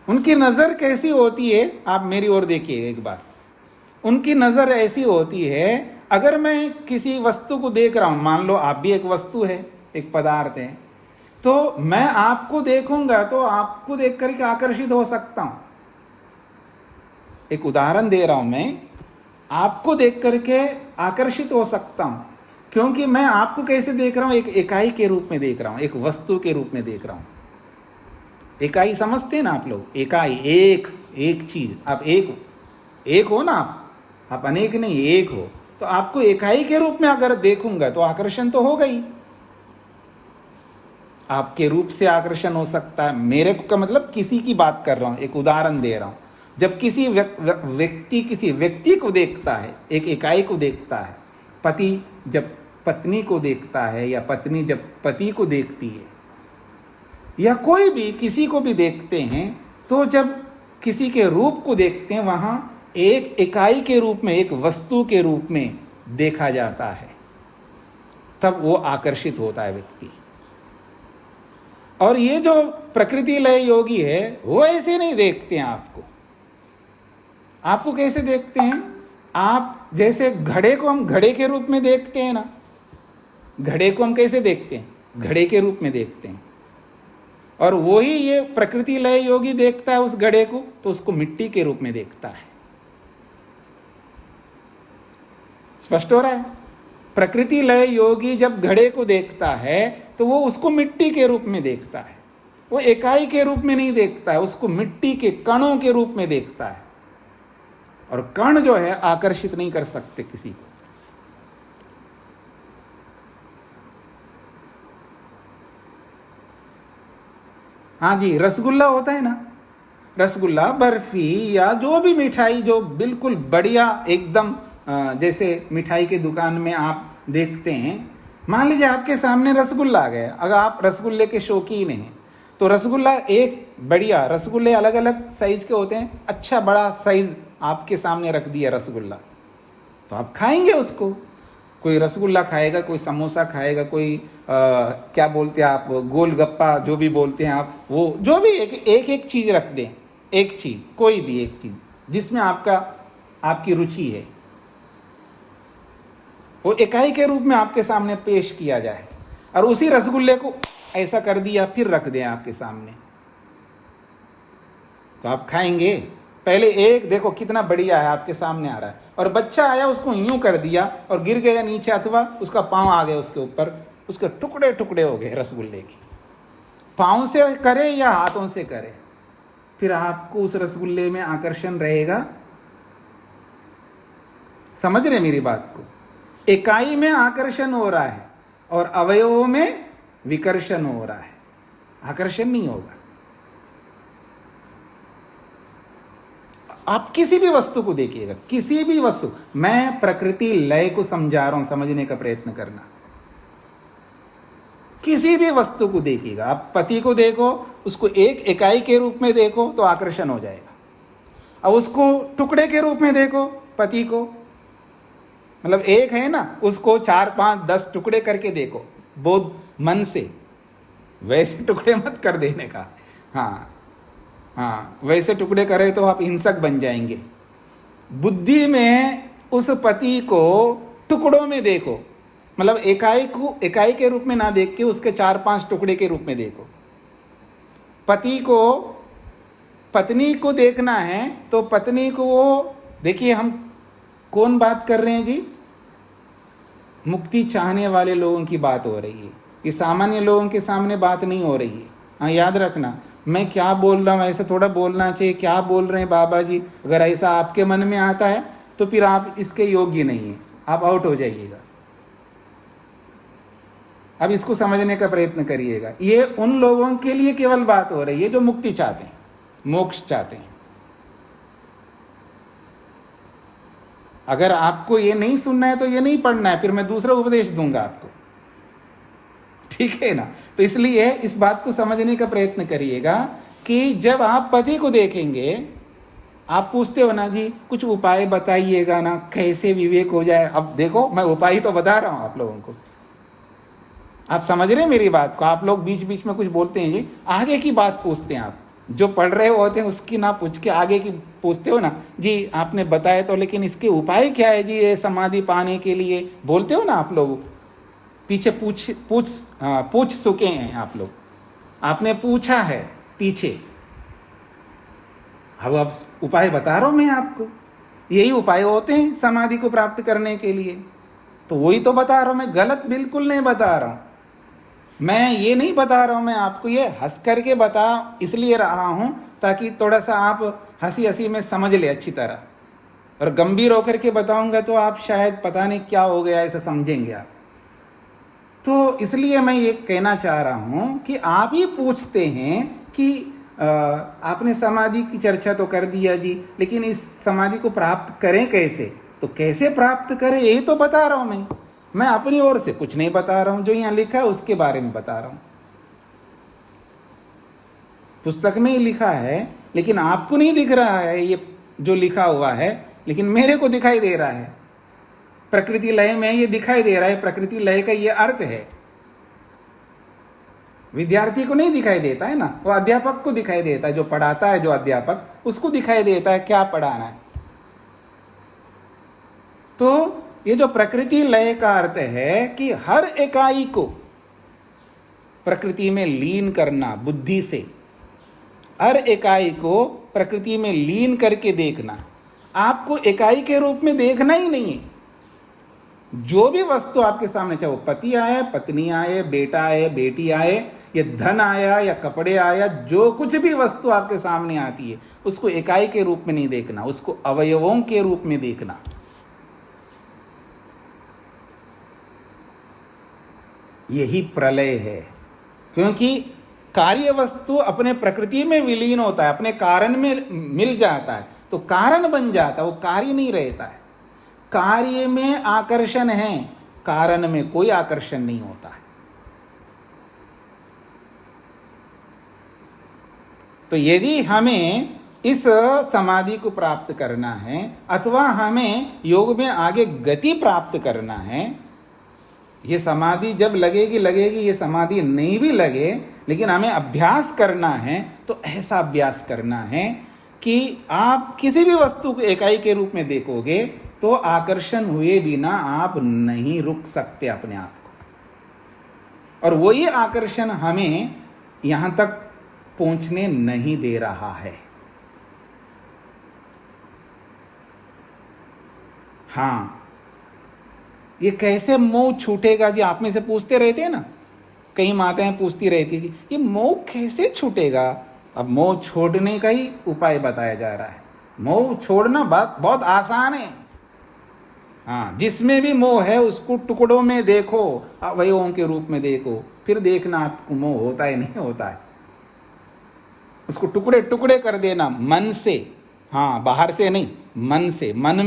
उनकी नजर कैसी होती है, आप मेरी ओर देखिए एक बार। उनकी नजर ऐसी होती है, अगर मैं किसी वस्तु को देख रहा हूं, मान लो आप भी एक वस्तु है, एक पदार्थ है, तो मैं आपको देखूंगा तो आपको देख करके आकर्षित हो सकता हूं। एक उदाहरण दे रहा हूं, मैं आपको देख करके आकर्षित हो सकता हूं, क्योंकि मैं आपको कैसे देख रहा हूं? एक इकाई के रूप में देख रहा हूं, एक वस्तु के रूप में देख रहा हूं। इकाई समझते हैं ना आप लोग? इकाई, एक चीज। आप एक हो ना, आप अनेक नहीं, एक हो। तो आपको इकाई के रूप में अगर देखूंगा तो आकर्षण तो होगा ही। आपके रूप से आकर्षण हो सकता है, मेरे का मतलब किसी की बात कर रहा हूं, एक उदाहरण दे रहा हूं। जब किसी व्यक्ति किसी व्यक्ति को देखता है, एक इकाई को देखता है, पति जब पत्नी को देखता है, या पत्नी जब पति को देखती है, या कोई भी किसी को भी देखते हैं, तो जब किसी के रूप को देखते हैं वहां एक इकाई के रूप में, एक वस्तु के रूप में देखा जाता है, तब वो आकर्षित होता है व्यक्ति। और ये जो प्रकृति लय योगी है वो ऐसे नहीं देखते हैं आपको। आपको कैसे देखते हैं? आप जैसे घड़े को हम घड़े के रूप में देखते हैं ना, घड़े को हम कैसे देखते हैं? घड़े के रूप में देखते हैं। और वही ये प्रकृति लय योगी देखता है उस घड़े को, तो उसको मिट्टी के रूप में देखता है। स्पष्ट हो रहा है? प्रकृति लय योगी जब घड़े को देखता है तो वो उसको मिट्टी के रूप में देखता है, वो इकाई के रूप में नहीं देखता है, उसको मिट्टी के कणों के रूप में देखता है। और कण जो है आकर्षित नहीं कर सकते किसी को। हाँ जी, रसगुल्ला होता है ना, रसगुल्ला, बर्फी या जो भी मिठाई जो बिल्कुल बढ़िया एकदम जैसे मिठाई की दुकान में आप देखते हैं, मान लीजिए आपके सामने रसगुल्ला आ गया, अगर आप रसगुल्ले के शौकीन हैं तो रसगुल्ला एक बढ़िया, रसगुल्ले अलग अलग साइज के होते हैं, अच्छा बड़ा साइज आपके सामने रख दिया रसगुल्ला, तो आप खाएंगे उसको। कोई रसगुल्ला खाएगा, कोई समोसा खाएगा, कोई क्या बोलते हैं आप, गोलगप्पा जो भी बोलते हैं आप, वो जो भी एक चीज रख दें, एक चीज, कोई भी एक चीज जिसमें आपकी रुचि है, वो इकाई के रूप में आपके सामने पेश किया जाए, और उसी रसगुल्ले को ऐसा कर दिया फिर रख दें आपके सामने, तो आप खाएंगे। पहले एक देखो कितना बढ़िया है आपके सामने आ रहा है, और बच्चा आया उसको यूं कर दिया और गिर गया नीचे, अथवा उसका पांव आ गया उसके ऊपर, उसके टुकड़े टुकड़े हो गए रसगुल्ले के। पांव से करे या हाथों से करे, फिर आपको उस रसगुल्ले में आकर्षण रहेगा। समझ रहे मेरी बात को? इकाई में आकर्षण हो रहा है और अवयवों में विकर्षण हो रहा है, आकर्षण नहीं होगा। आप किसी भी वस्तु को देखिएगा, किसी भी वस्तु, मैं प्रकृति लय को समझा रहा हूं, समझने का प्रयत्न करना। किसी भी वस्तु को देखिएगा, आप पति को देखो, उसको एक इकाई के रूप में देखो तो आकर्षण हो जाएगा, अब उसको टुकड़े के रूप में देखो, पति को, मतलब एक है ना, उसको 4 5 10 टुकड़े करके देखो बोध मन से, वैसे टुकड़े मत कर देने का। हाँ हाँ, वैसे टुकड़े करे तो आप हिंसक बन जाएंगे। बुद्धि में उस पति को टुकड़ों में देखो, मतलब इकाई के रूप में ना देख के उसके 4 5 टुकड़े के रूप में देखो। पति को, पत्नी को देखना है तो पत्नी को वो देखिए, हम कौन बात कर रहे हैं जी? मुक्ति चाहने वाले लोगों की बात हो रही है, ये सामान्य लोगों के सामने बात नहीं हो रही है। हाँ, याद रखना, मैं क्या बोल रहा हूँ ऐसा थोड़ा बोलना चाहिए, क्या बोल रहे हैं बाबा जी, अगर ऐसा आपके मन में आता है तो फिर आप इसके योग्य नहीं हैं, आप आउट हो जाइएगा। अब इसको समझने का प्रयत्न करिएगा, ये उन लोगों के लिए केवल बात हो रही है जो मुक्ति चाहते हैं, मोक्ष चाहते हैं। अगर आपको ये नहीं सुनना है तो ये नहीं पढ़ना है, फिर मैं दूसरा उपदेश दूंगा आपको, ठीक है ना? तो इसलिए इस बात को समझने का प्रयत्न करिएगा कि जब आप पति को देखेंगे, आप पूछते हो ना जी कुछ उपाय बताइएगा ना, कैसे विवेक हो जाए। अब देखो, मैं उपाय तो बता रहा हूं आप लोगों को, आप समझ रहे हैं मेरी बात को? आप लोग बीच बीच में कुछ बोलते हैं जी, आगे की बात पूछते हैं आप, जो पढ़ रहे होते हैं उसकी ना पूछ के आगे की पूछते हो ना जी, आपने बताया तो, लेकिन इसके उपाय क्या है जी, ये समाधि पाने के लिए बोलते हो ना आप लोग, पीछे पूछ चुके हैं आप लोग, आपने पूछा है पीछे, अब उपाय बता रहा हूं मैं आपको, यही उपाय होते हैं समाधि को प्राप्त करने के लिए, तो वही तो बता रहा हूं मैं, गलत बिल्कुल नहीं बता रहा हूं मैं, ये नहीं बता रहा हूं मैं आपको, ये हंस करके बता इसलिए रहा हूं ताकि थोड़ा सा आप हंसी हंसी में समझ ले अच्छी तरह, और गंभीर होकर के बताऊंगा तो आप शायद पता नहीं क्या हो गया ऐसा समझेंगे आप। तो इसलिए मैं ये कहना चाह रहा हूं कि आप ही पूछते हैं कि आपने समाधि की चर्चा तो कर दिया जी, लेकिन इस समाधि को प्राप्त करें कैसे, तो कैसे प्राप्त करें यही तो बता रहा हूं मैं अपनी ओर से कुछ नहीं बता रहा हूं, जो यहाँ लिखा है उसके बारे में बता रहा हूं, पुस्तक में ही लिखा है, लेकिन आपको नहीं दिख रहा है ये जो लिखा हुआ है, लेकिन मेरे को दिखाई दे रहा है। प्रकृति लय में ये दिखाई दे रहा है, प्रकृति लय का ये अर्थ है। विद्यार्थी को नहीं दिखाई देता है ना, वो अध्यापक को दिखाई देता है, जो पढ़ाता है, जो अध्यापक, उसको दिखाई देता है क्या पढ़ाना है। तो ये जो प्रकृति लय का अर्थ है कि हर इकाई को प्रकृति में लीन करना, बुद्धि से हर इकाई को प्रकृति में लीन करके देखना। आपको इकाई के रूप में देखना ही नहीं है, जो भी वस्तु आपके सामने, चाहे वो पति आए, पत्नी आए, बेटा आए, बेटी आए, या धन आया या कपड़े आया, जो कुछ भी वस्तु आपके सामने आती है उसको इकाई के रूप में नहीं देखना, उसको अवयवों के रूप में देखना। यही प्रलय है, क्योंकि कार्य वस्तु अपने प्रकृति में विलीन होता है, अपने कारण में मिल जाता है तो कारण बन जाता है, वो कार्य नहीं रहता है। कार्य में आकर्षण है, कारण में कोई आकर्षण नहीं होता है। तो यदि हमें इस समाधि को प्राप्त करना है अथवा हमें योग में आगे गति प्राप्त करना है, ये समाधि जब लगेगी, ये समाधि नहीं भी लगे लेकिन हमें अभ्यास करना है, तो ऐसा अभ्यास करना है कि आप किसी भी वस्तु को इकाई के रूप में देखोगे तो आकर्षण हुए बिना आप नहीं रुक सकते अपने आप को, और वही आकर्षण हमें यहां तक पहुंचने नहीं दे रहा है। हाँ, ये कैसे मोह छूटेगा जी? आप में से पूछते रहते हैं ना, कई माताएं पूछती रहती थी ये मोह कैसे छूटेगा। अब मोह छोड़ने का ही उपाय बताया जा रहा है। मोह छोड़ना बहुत आसान है। हाँ, जिसमें भी मोह है उसको टुकड़ों में देखो, अवयवों के रूप में देखो, फिर देखना आपको मोह होता है नहीं होता है। उसको टुकड़े टुकड़े कर देना मन से, हाँ बाहर से नहीं, मन से, मन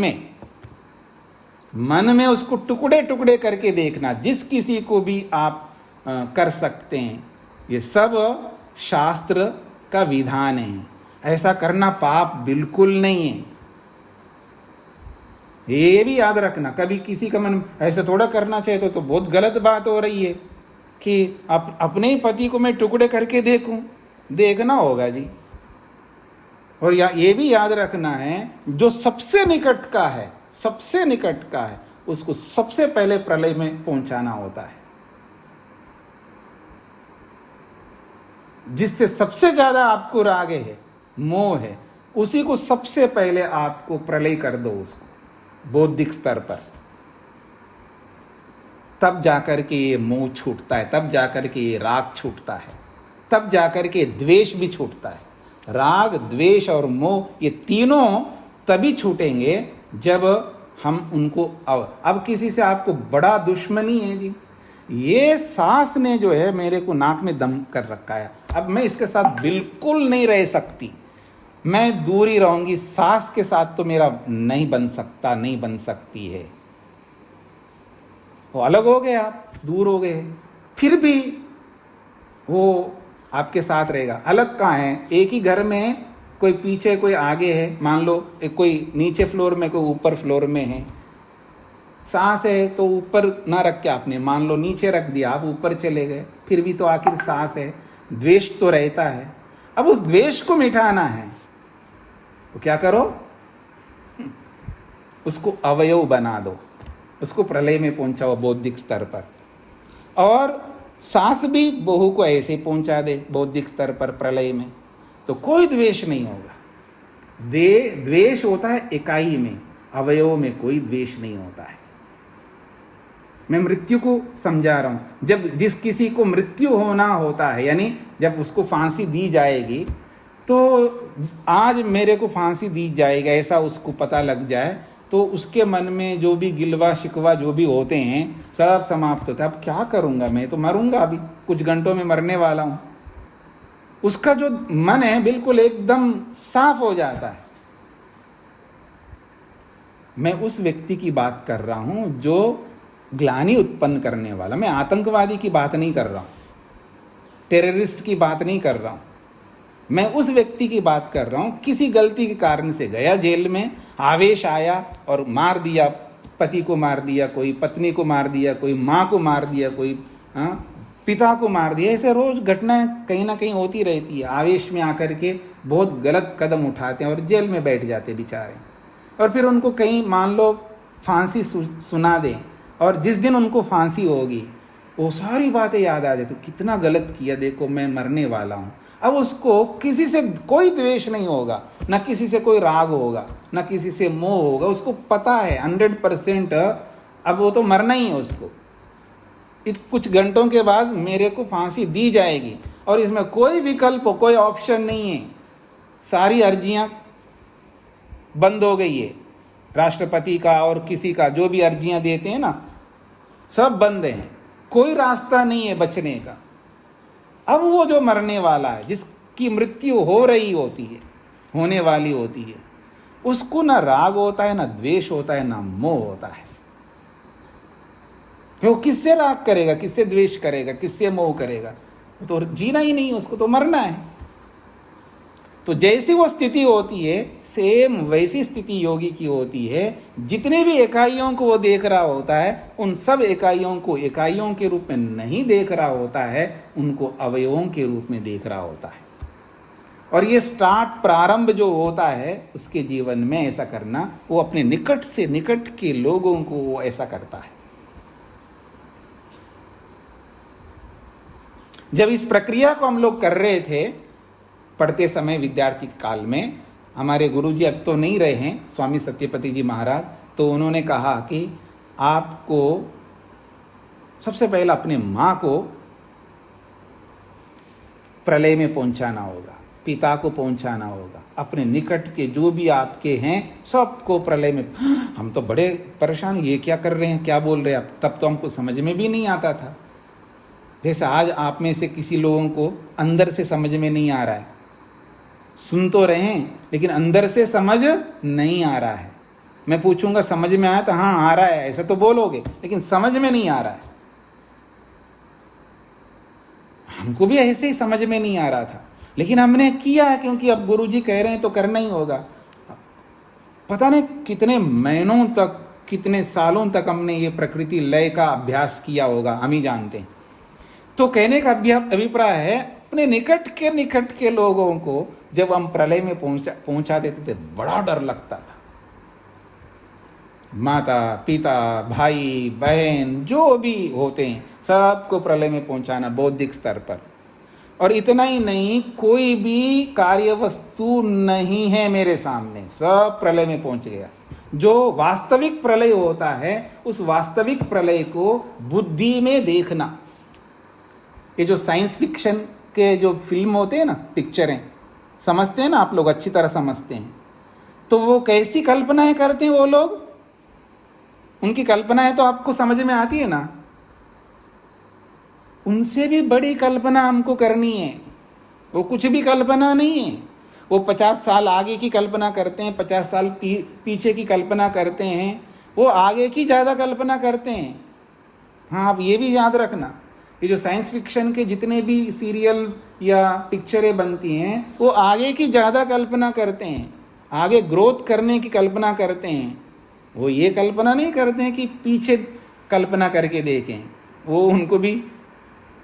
में उसको टुकड़े टुकड़े करके देखना। जिस किसी को भी आप कर सकते हैं, ये सब शास्त्र का विधान है। ऐसा करना पाप बिल्कुल नहीं है, ये भी याद रखना। कभी किसी का मन ऐसा थोड़ा करना चाहिए तो बहुत गलत बात हो रही है कि अपने ही पति को मैं टुकड़े करके देखूं, देखना होगा जी। और ये भी याद रखना है, जो सबसे निकट का है, सबसे निकट का है, उसको सबसे पहले प्रलय में पहुंचाना होता है। जिससे सबसे ज्यादा आपको राग है, मोह है, उसी को सबसे पहले आपको प्रलय कर दो, उसको बौद्धिक स्तर पर। तब जाकर के ये मोह छूटता है, तब जाकर के ये राग छूटता है, तब जाकर के द्वेष भी छूटता है। राग, द्वेष और मोह ये तीनों तभी छूटेंगे जब हम उनको अब किसी से आपको बड़ा दुश्मनी है जी, ये सांस ने जो है मेरे को नाक में दम कर रखा है, अब मैं इसके साथ बिल्कुल नहीं रह सकती, मैं दूर ही रहूंगी, सांस के साथ तो मेरा नहीं बन सकता, नहीं बन सकती है। वो अलग हो गए, आप दूर हो गए, फिर भी वो आपके साथ रहेगा। अलग कहाँ है? एक ही घर में, कोई पीछे कोई आगे है, मान लो एक कोई नीचे फ्लोर में, कोई ऊपर फ्लोर में है। सांस है तो ऊपर ना रख के आपने मान लो नीचे रख दिया, आप ऊपर चले गए, फिर भी तो आखिर सांस है, द्वेष तो रहता है। अब उस द्वेष को मिटाना है तो क्या करो? उसको अवयव बना दो, उसको प्रलय में पहुंचाओ बौद्धिक स्तर पर। और सांस भी बहू को ऐसे पहुंचा दे बौद्धिक स्तर पर प्रलय में, तो कोई द्वेष नहीं होगा। द्वेष होता है इकाई में, अवयव में कोई द्वेष नहीं होता है। मैं मृत्यु को समझा रहा हूं। जब जिस किसी को मृत्यु होना होता है, यानी जब उसको फांसी दी जाएगी, तो आज मेरे को फांसी दी जाएगी ऐसा उसको पता लग जाए, तो उसके मन में जो भी गिलवा शिकवा जो भी होते हैं सब समाप्त होता है। अब क्या करूंगा, मैं तो मरूंगा, अभी कुछ घंटों में मरने वाला हूं। उसका जो मन है बिल्कुल एकदम साफ हो जाता है। मैं उस व्यक्ति की बात कर रहा हूं जो ग्लानि उत्पन्न करने वाला, मैं आतंकवादी की बात नहीं कर रहा हूं, टेररिस्ट की बात नहीं कर रहा हूं, मैं उस व्यक्ति की बात कर रहा हूं किसी गलती के कारण से गया जेल में, आवेश आया और मार दिया, पति को मार दिया, कोई पत्नी को मार दिया, कोई माँ को मार दिया, कोई पिता को मार दिया। ऐसे रोज घटनाएं कहीं ना कहीं होती रहती है। आवेश में आकर के बहुत गलत कदम उठाते हैं और जेल में बैठ जाते बेचारे। और फिर उनको कहीं मान लो फांसी सुना दें, और जिस दिन उनको फांसी होगी वो सारी बातें याद आ जाती, कितना गलत किया, देखो मैं मरने वाला हूँ। अब उसको किसी से कोई द्वेष नहीं होगा, ना किसी से कोई राग होगा, ना किसी से मोह होगा। उसको पता है 100% अब वो तो मरना ही है उसको। कुछ घंटों के बाद मेरे को फांसी दी जाएगी और इसमें कोई विकल्प, कोई ऑप्शन नहीं है। सारी अर्जियां बंद हो गई है, राष्ट्रपति का और किसी का जो भी अर्जियां देते हैं ना, सब बंद हैं, कोई रास्ता नहीं है बचने का। अब वो जो मरने वाला है, जिसकी मृत्यु हो रही होती है, होने वाली होती है, उसको ना राग होता है, ना द्वेष होता है, ना मोह होता है। वो किससे राग करेगा, किससे द्वेष करेगा, किससे मोह करेगा? तो जीना ही नहीं, उसको तो मरना है। तो जैसी वो स्थिति होती है, सेम वैसी स्थिति योगी की होती है। जितने भी इकाइयों को वो देख रहा होता है, उन सब इकाइयों को इकाइयों के रूप में नहीं देख रहा होता है, उनको अवयवों के रूप में देख रहा होता है। और ये प्रारंभ जो होता है उसके जीवन में ऐसा करना, वो अपने निकट से निकट के लोगों को वो ऐसा करता है। जब इस प्रक्रिया को हम लोग कर रहे थे पढ़ते समय विद्यार्थी काल में, हमारे गुरुजी अब तो नहीं रहे हैं, स्वामी सत्यपति जी महाराज, तो उन्होंने कहा कि आपको सबसे पहले अपने माँ को प्रलय में पहुंचाना होगा, पिता को पहुंचाना होगा, अपने निकट के जो भी आपके हैं सबको प्रलय में। हम तो बड़े परेशान, ये क्या कर रहे हैं, क्या बोल रहे हैं आप? तब तो हमको समझ में भी नहीं आता था। जैसे आज आप में से किसी लोगों को अंदर से समझ में नहीं आ रहा है, सुन तो रहे हैं लेकिन अंदर से समझ नहीं आ रहा है। मैं पूछूंगा समझ में आया तो हाँ आ रहा है ऐसा तो बोलोगे, लेकिन समझ में नहीं आ रहा है। हमको भी ऐसे ही समझ में नहीं आ रहा था, लेकिन हमने किया क्योंकि अब गुरुजी कह रहे हैं तो करना ही होगा। पता नहीं कितने महीनों तक, कितने सालों तक हमने ये प्रकृति लय का अभ्यास किया होगा, हम ही जानते हैं। तो कहने का अभिप्राय है, अपने निकट के लोगों को जब हम प्रलय में पहुंचा देते थे, बड़ा डर लगता था। माता पिता भाई बहन जो भी होते हैं सबको प्रलय में पहुंचाना बौद्धिक स्तर पर। और इतना ही नहीं, कोई भी कार्य वस्तु नहीं है मेरे सामने, सब प्रलय में पहुंच गया। जो वास्तविक प्रलय होता है, उस वास्तविक प्रलय को बुद्धि में देखना। ये जो साइंस फिक्शन के जो फिल्म होते हैं ना, पिक्चरें, समझते हैं ना आप लोग, अच्छी तरह समझते हैं। तो वो कैसी कल्पनाएं करते हैं वो लोग, उनकी कल्पनाएं तो आपको समझ में आती है ना। उनसे भी बड़ी कल्पना हमको करनी है। वो कुछ भी कल्पना नहीं है, वो 50 साल आगे की कल्पना करते हैं, 50 साल पीछे की कल्पना करते हैं, वो आगे की ज़्यादा कल्पना करते हैं। हाँ, आप ये भी याद रखना, ये जो साइंस फिक्शन के जितने भी सीरियल या पिक्चरें बनती हैं, वो आगे की ज़्यादा कल्पना करते हैं, आगे ग्रोथ करने की कल्पना करते हैं। वो ये कल्पना नहीं करते हैं कि पीछे कल्पना करके देखें, वो उनको भी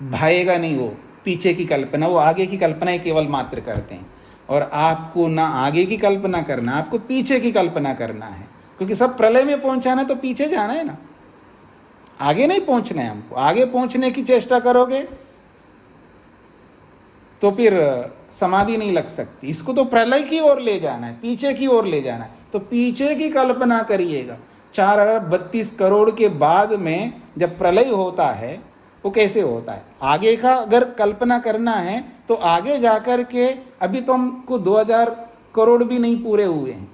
भाएगा नहीं वो पीछे की कल्पना, वो आगे की कल्पना ही केवल मात्र करते हैं। और आपको ना आगे की कल्पना करना, आपको पीछे की कल्पना करना है, क्योंकि सब प्रलय में पहुंचाना है तो पीछे जाना है ना, आगे नहीं पहुंचना है हमको। आगे पहुंचने की चेष्टा करोगे तो फिर समाधि नहीं लग सकती। इसको तो प्रलय की ओर ले जाना है, पीछे की ओर ले जाना है, तो पीछे की कल्पना करिएगा। 4 अरब 32 करोड़ के बाद में जब प्रलय होता है, वो कैसे होता है, आगे का अगर कल्पना करना है तो आगे जाकर के, अभी तो हमको 2000 करोड़ भी नहीं पूरे हुए हैं,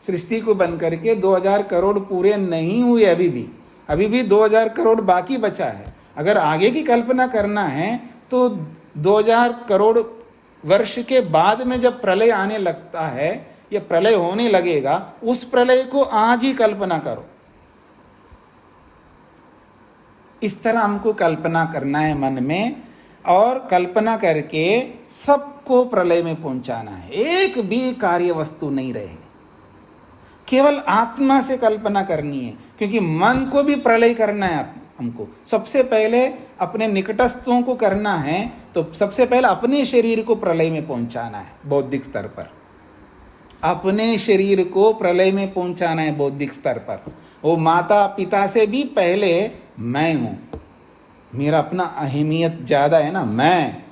सृष्टि को बन करके 2000 करोड़ पूरे नहीं हुए, अभी भी 2000 करोड़ बाकी बचा है। अगर आगे की कल्पना करना है तो 2000 करोड़ वर्ष के बाद में जब प्रलय आने लगता है या प्रलय होने लगेगा, उस प्रलय को आज ही कल्पना करो। इस तरह हमको कल्पना करना है मन में, और कल्पना करके सबको प्रलय में पहुंचाना है। एक भी कार्य वस्तु नहीं रहे, केवल आत्मा से कल्पना करनी है, क्योंकि मन को भी प्रलय करना है हमको। सबसे पहले अपने निकटस्थों को करना है, तो सबसे पहले अपने शरीर को प्रलय में पहुंचाना है बौद्धिक स्तर पर। अपने शरीर को प्रलय में पहुंचाना है बौद्धिक स्तर पर। वो माता पिता से भी पहले मैं हूँ, मेरा अपना अहमियत ज़्यादा है ना, मैं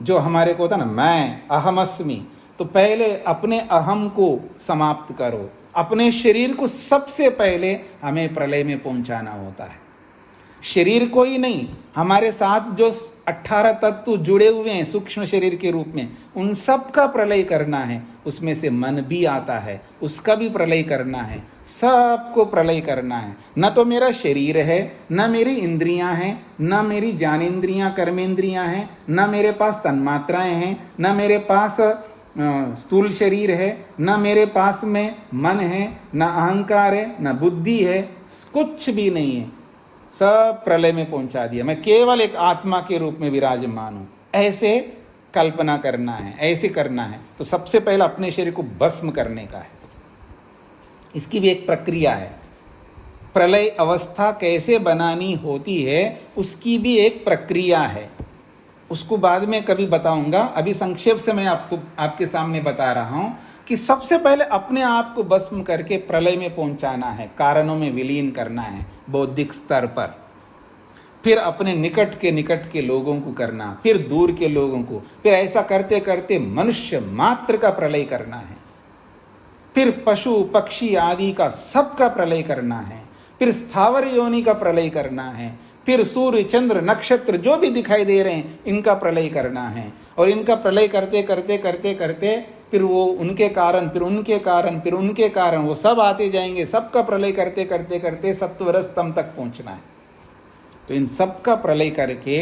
जो हमारे को होता ना, मैं अहमस्मि, तो पहले अपने अहम को समाप्त करो। अपने शरीर को सबसे पहले हमें प्रलय में पहुंचाना होता है। शरीर कोई नहीं, हमारे साथ जो 18 तत्व जुड़े हुए हैं सूक्ष्म शरीर के रूप में, उन सब का प्रलय करना है। उसमें से मन भी आता है, उसका भी प्रलय करना है, सबको प्रलय करना है। न तो मेरा शरीर है, न मेरी इंद्रियां हैं, न मेरी ज्ञानेंद्रियां कर्मेंद्रियां हैं, न मेरे पास तन्मात्राएं हैं, न मेरे पास स्थूल शरीर है, न मेरे पास में मन है, न अहंकार है, न बुद्धि है, कुछ भी नहीं है। सब प्रलय में पहुंचा दिया। मैं केवल एक आत्मा के रूप में विराजमान हूं। ऐसे कल्पना करना है, ऐसे करना है। तो सबसे पहले अपने शरीर को भस्म करने का है। इसकी भी एक प्रक्रिया है। प्रलय अवस्था कैसे बनानी होती है उसकी भी एक प्रक्रिया है। उसको बाद में कभी बताऊंगा। अभी संक्षेप से मैं आपके सामने बता रहा हूं कि सबसे पहले अपने आप को भस्म करके प्रलय में पहुंचाना है, कारणों में विलीन करना है बौद्धिक स्तर पर। फिर अपने निकट के लोगों को करना, फिर दूर के लोगों को, फिर ऐसा करते करते मनुष्य मात्र का प्रलय करना है, फिर पशु पक्षी आदि का सबका प्रलय करना है, फिर स्थावर योनि का प्रलय करना है, फिर सूर्य चंद्र नक्षत्र जो भी दिखाई दे रहे हैं इनका प्रलय करना है। और इनका प्रलय करते करते करते करते फिर वो उनके कारण, फिर उनके कारण, फिर उनके कारण, वो सब आते जाएंगे। सबका प्रलय करते करते करते सत्वर स्तंभ तक पहुंचना है। तो इन सबका प्रलय करके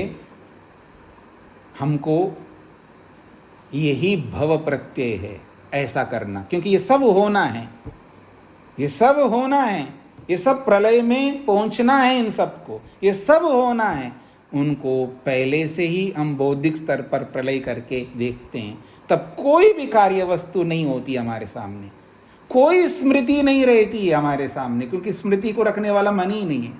हमको यही भव प्रत्यय है ऐसा करना, क्योंकि ये सब होना है, ये सब होना है, ये सब प्रलय में पहुंचना है। इन सबको ये सब होना है। उनको पहले से ही हम बौद्धिक स्तर पर प्रलय करके देखते हैं, तब कोई भी कार्य वस्तु नहीं होती हमारे सामने, कोई स्मृति नहीं रहती है हमारे सामने, क्योंकि स्मृति को रखने वाला मन ही नहीं है।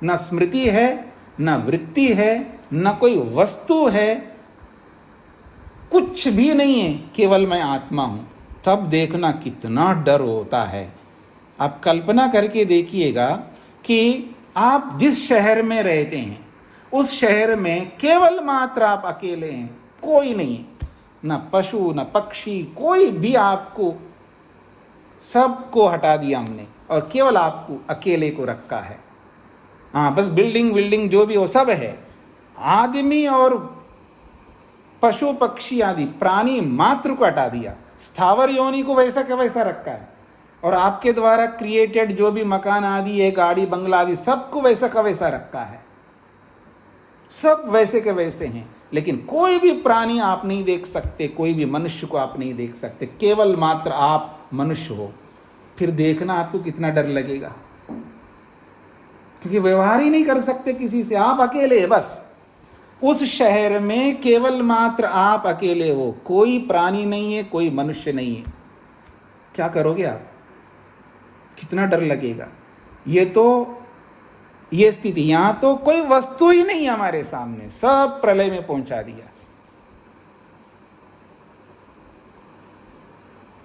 न स्मृति है, न वृत्ति है, न कोई वस्तु है, कुछ भी नहीं है, केवल मैं आत्मा हूं। तब देखना कितना डर होता है। आप कल्पना करके देखिएगा कि आप जिस शहर में रहते हैं उस शहर में केवल मात्र आप अकेले हैं, कोई नहीं है, न पशु न पक्षी, कोई भी आपको, सबको हटा दिया हमने और केवल आपको अकेले को रखा है। हाँ, बस बिल्डिंग जो भी हो सब है। आदमी और पशु पक्षी आदि प्राणी मात्र को हटा दिया, स्थावर योनि को वैसा का वैसा रखा है। और आपके द्वारा क्रिएटेड जो भी मकान आदि है, गाड़ी बंगला आदि, सबको वैसा का वैसा रखा है, सब वैसे के वैसे हैं। लेकिन कोई भी प्राणी आप नहीं देख सकते, कोई भी मनुष्य को आप नहीं देख सकते, केवल मात्र आप मनुष्य हो। फिर देखना आपको कितना डर लगेगा, क्योंकि व्यवहार ही नहीं कर सकते किसी से, आप अकेले हैं बस। उस शहर में केवल मात्र आप अकेले हो, कोई प्राणी नहीं है, कोई मनुष्य नहीं है। क्या करोगे आप? कितना डर लगेगा। ये स्थिति, यहां तो कोई वस्तु ही नहीं है हमारे सामने, सब प्रलय में पहुंचा दिया।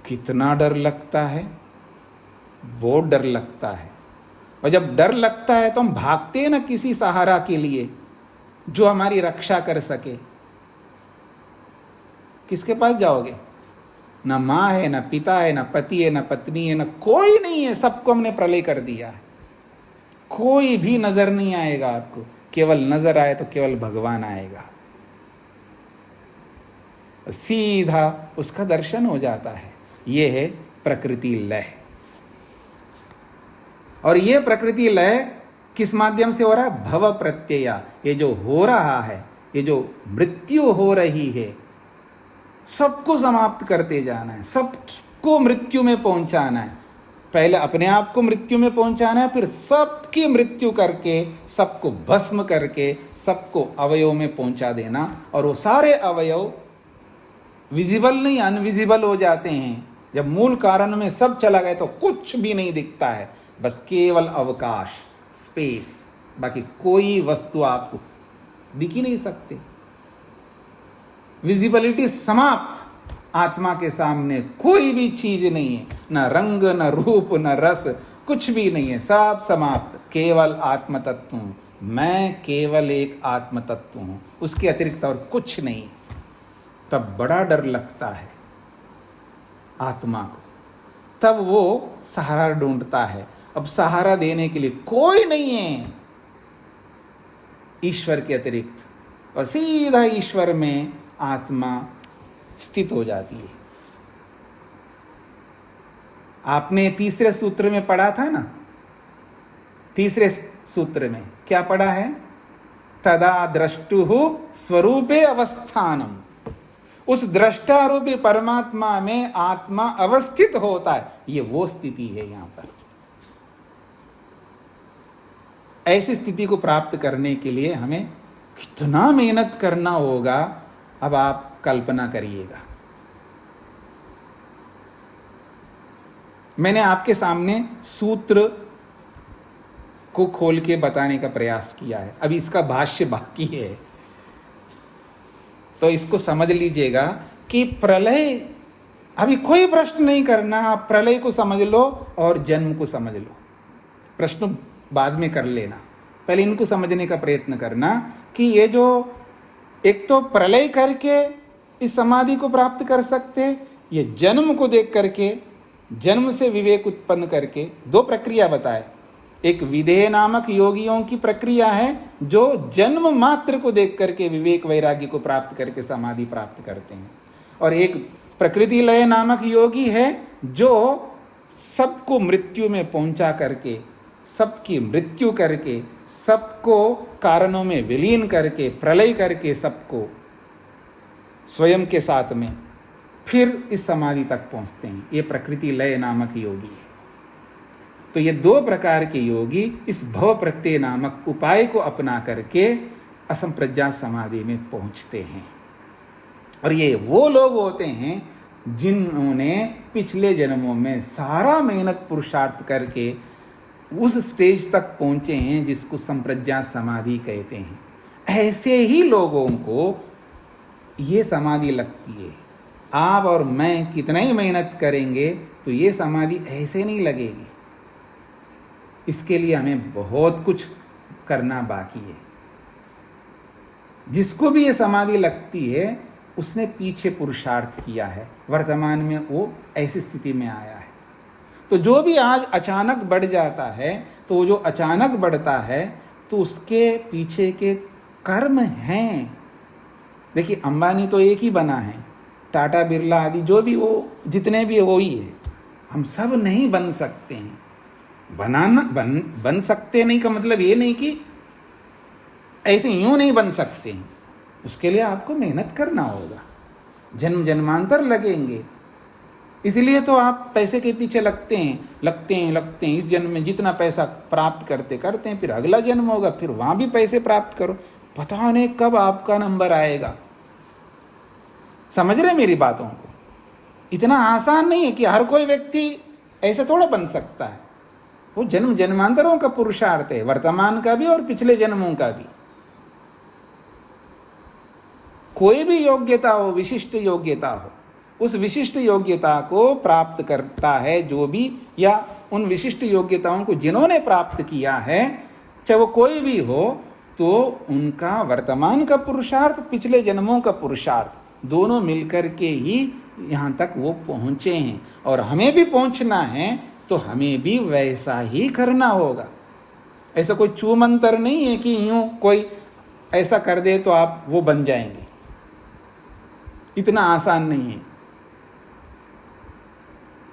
कितना डर लगता है, बहुत डर लगता है। और जब डर लगता है तो हम भागते हैं ना किसी सहारा के लिए जो हमारी रक्षा कर सके। किसके पास जाओगे? ना माँ है, ना पिता है, ना पति है, ना पत्नी है, ना कोई नहीं है, सबको हमने प्रलय कर दिया है। कोई भी नजर नहीं आएगा आपको, केवल नजर आए तो केवल भगवान आएगा, सीधा उसका दर्शन हो जाता है। ये है प्रकृति लय। और ये प्रकृति लय किस माध्यम से हो रहा है? भव प्रत्यय। ये जो हो रहा है, ये जो मृत्यु हो रही है, सबको समाप्त करते जाना है, सबको मृत्यु में पहुंचाना है। पहले अपने आप को मृत्यु में पहुंचाना है, फिर सबकी मृत्यु करके, सबको भस्म करके, सबको अवयव में पहुंचा देना। और वो सारे अवयव विजिबल नहीं, अनविजिबल हो जाते हैं। जब मूल कारण में सब चला गया तो कुछ भी नहीं दिखता है, बस केवल अवकाश, स्पेस, बाकी कोई वस्तु आपको दिख ही नहीं सकते। विजिबिलिटी समाप्त। आत्मा के सामने कोई भी चीज नहीं है, न रंग, न रूप, न रस, कुछ भी नहीं है, सब समाप्त। केवल आत्म तत्व हूं मैं, केवल एक आत्म तत्व हूं, उसके अतिरिक्त और कुछ नहीं। तब बड़ा डर लगता है आत्मा को, तब वो सहारा ढूंढता है। अब सहारा देने के लिए कोई नहीं है, ईश्वर के अतिरिक्त, और सीधा ईश्वर में आत्मा स्थित हो जाती है। आपने तीसरे सूत्र में पढ़ा था ना, तीसरे सूत्र में क्या पढ़ा है? तदा द्रष्टुः स्वरूपे अवस्थानम। उस दृष्टा रूपी परमात्मा में आत्मा अवस्थित होता है, ये वो स्थिति है। यहां पर ऐसी स्थिति को प्राप्त करने के लिए हमें कितना मेहनत करना होगा, अब आप कल्पना करिएगा। मैंने आपके सामने सूत्र को खोल के बताने का प्रयास किया है, अभी इसका भाष्य बाकी है। तो इसको समझ लीजिएगा कि प्रलय, अभी कोई प्रश्न नहीं करना, आप प्रलय को समझ लो और जन्म को समझ लो, प्रश्न बाद में कर लेना। पहले इनको समझने का प्रयत्न करना कि ये जो एक तो प्रलय करके इस समाधि को प्राप्त कर सकते, ये जन्म को देख करके, जन्म से विवेक उत्पन्न करके, दो प्रक्रिया बताए। एक विधेय नामक योगियों की प्रक्रिया है जो जन्म मात्र को देख करके विवेक वैराग्य को प्राप्त करके समाधि प्राप्त करते हैं, और एक प्रकृति लय नामक योगी है जो सबको मृत्यु में पहुंचा करके, सबकी मृत्यु करके, सबको कारणों में विलीन करके, प्रलय करके, सबको स्वयं के साथ में फिर इस समाधि तक पहुंचते हैं। ये प्रकृति लय नामक योगी है। तो ये दो प्रकार के योगी इस भव प्रत्यय नामक उपाय को अपना करके असंप्रज्ञात समाधि में पहुंचते हैं। और ये वो लोग होते हैं जिन्होंने पिछले जन्मों में सारा मेहनत पुरुषार्थ करके उस स्टेज तक पहुंचे हैं जिसको संप्रज्ञात समाधि कहते हैं। ऐसे ही लोगों को ये समाधि लगती है। आप और मैं कितना ही मेहनत करेंगे तो ये समाधि ऐसे नहीं लगेगी। इसके लिए हमें बहुत कुछ करना बाकी है। जिसको भी ये समाधि लगती है उसने पीछे पुरुषार्थ किया है, वर्तमान में वो ऐसी स्थिति में आया है। तो जो भी आज अचानक बढ़ जाता है, तो वो जो अचानक बढ़ता है तो उसके पीछे के कर्म हैं। देखिए, अंबानी तो एक ही बना है, टाटा बिरला आदि जो भी वो जितने भी वो ही है। हम सब नहीं बन सकते हैं। बन सकते नहीं का मतलब ये नहीं कि ऐसे यूं नहीं बन सकते हैं। उसके लिए आपको मेहनत करना होगा, जन्म जन्मांतर लगेंगे। इसलिए तो आप पैसे के पीछे लगते हैं। इस जन्म में जितना पैसा प्राप्त करते हैं, फिर अगला जन्म होगा, फिर वहां भी पैसे प्राप्त करो। पता नहीं कब आपका नंबर आएगा। समझ रहे मेरी बातों को? इतना आसान नहीं है कि हर कोई व्यक्ति ऐसे थोड़ा बन सकता है। वो जन्म जन्मांतरों का पुरुषार्थ है, वर्तमान का भी और पिछले जन्मों का भी। कोई भी योग्यता हो, विशिष्ट योग्यता हो, उस विशिष्ट योग्यता को प्राप्त करता है जो भी, या उन विशिष्ट योग्यताओं को जिन्होंने प्राप्त किया है, चाहे वो कोई भी हो, तो उनका वर्तमान का पुरुषार्थ, पिछले जन्मों का पुरुषार्थ, दोनों मिलकर के ही यहाँ तक वो पहुँचे हैं। और हमें भी पहुँचना है तो हमें भी वैसा ही करना होगा। ऐसा कोई चूमंतर नहीं है कि यूं कोई ऐसा कर दे तो आप वो बन जाएंगे। इतना आसान नहीं है।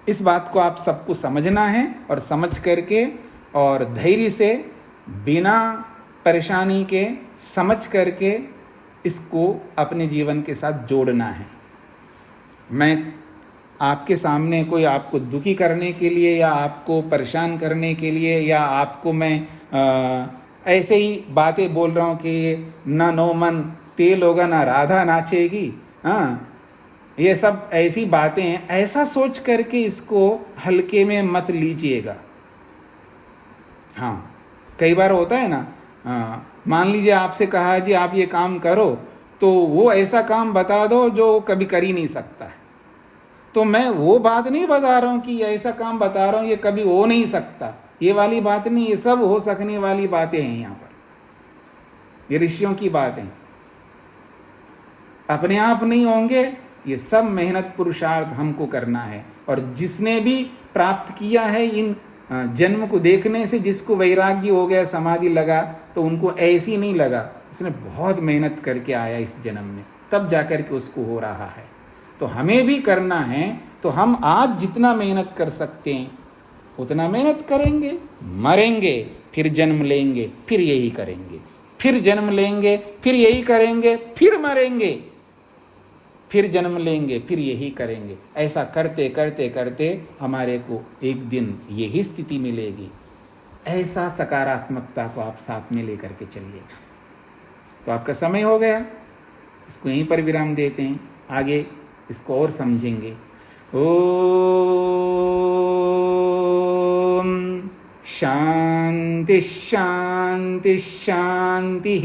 इस बात को आप सबको समझना है, और समझ करके और धैर्य से, बिना परेशानी के समझ करके इसको अपने जीवन के साथ जोड़ना है। मैं आपके सामने कोई आपको दुखी करने के लिए या आपको परेशान करने के लिए या आपको मैं ऐसे ही बातें बोल रहा हूँ कि ना नो मन तेल होगा ना राधा नाचेगी, हाँ, ये सब ऐसी बातें हैं, ऐसा सोच करके इसको हल्के में मत लीजिएगा। हाँ, कई बार होता है ना, मान लीजिए आपसे कहा जी आप ये काम करो, तो वो ऐसा काम बता दो जो कभी कर ही नहीं सकता है। तो मैं वो बात नहीं बता रहा हूँ कि ऐसा काम बता रहा हूँ ये कभी हो नहीं सकता, ये वाली बात नहीं, ये सब हो सकने वाली बातें हैं। यहाँ पर ये ऋषियों की बातें अपने आप नहीं होंगे, ये सब मेहनत पुरुषार्थ हमको करना है। और जिसने भी प्राप्त किया है इन जन्म को देखने से जिसको वैराग्य हो गया, समाधि लगा, तो उनको ऐसी नहीं लगा, उसने बहुत मेहनत करके आया इस जन्म में, तब जाकर के उसको हो रहा है। तो हमें भी करना है, तो हम आज जितना मेहनत कर सकते हैं उतना मेहनत करेंगे, मरेंगे फिर जन्म लेंगे, फिर यही करेंगे, फिर जन्म लेंगे, फिर यही करेंगे, फिर मरेंगे, फिर जन्म लेंगे, फिर यही करेंगे। ऐसा करते करते करते हमारे को एक दिन यही स्थिति मिलेगी। ऐसा सकारात्मकता को आप साथ में लेकर के चलिएगा। तो आपका समय हो गया, इसको यहीं पर विराम देते हैं, आगे इसको और समझेंगे। ओम शांति शांति शांति।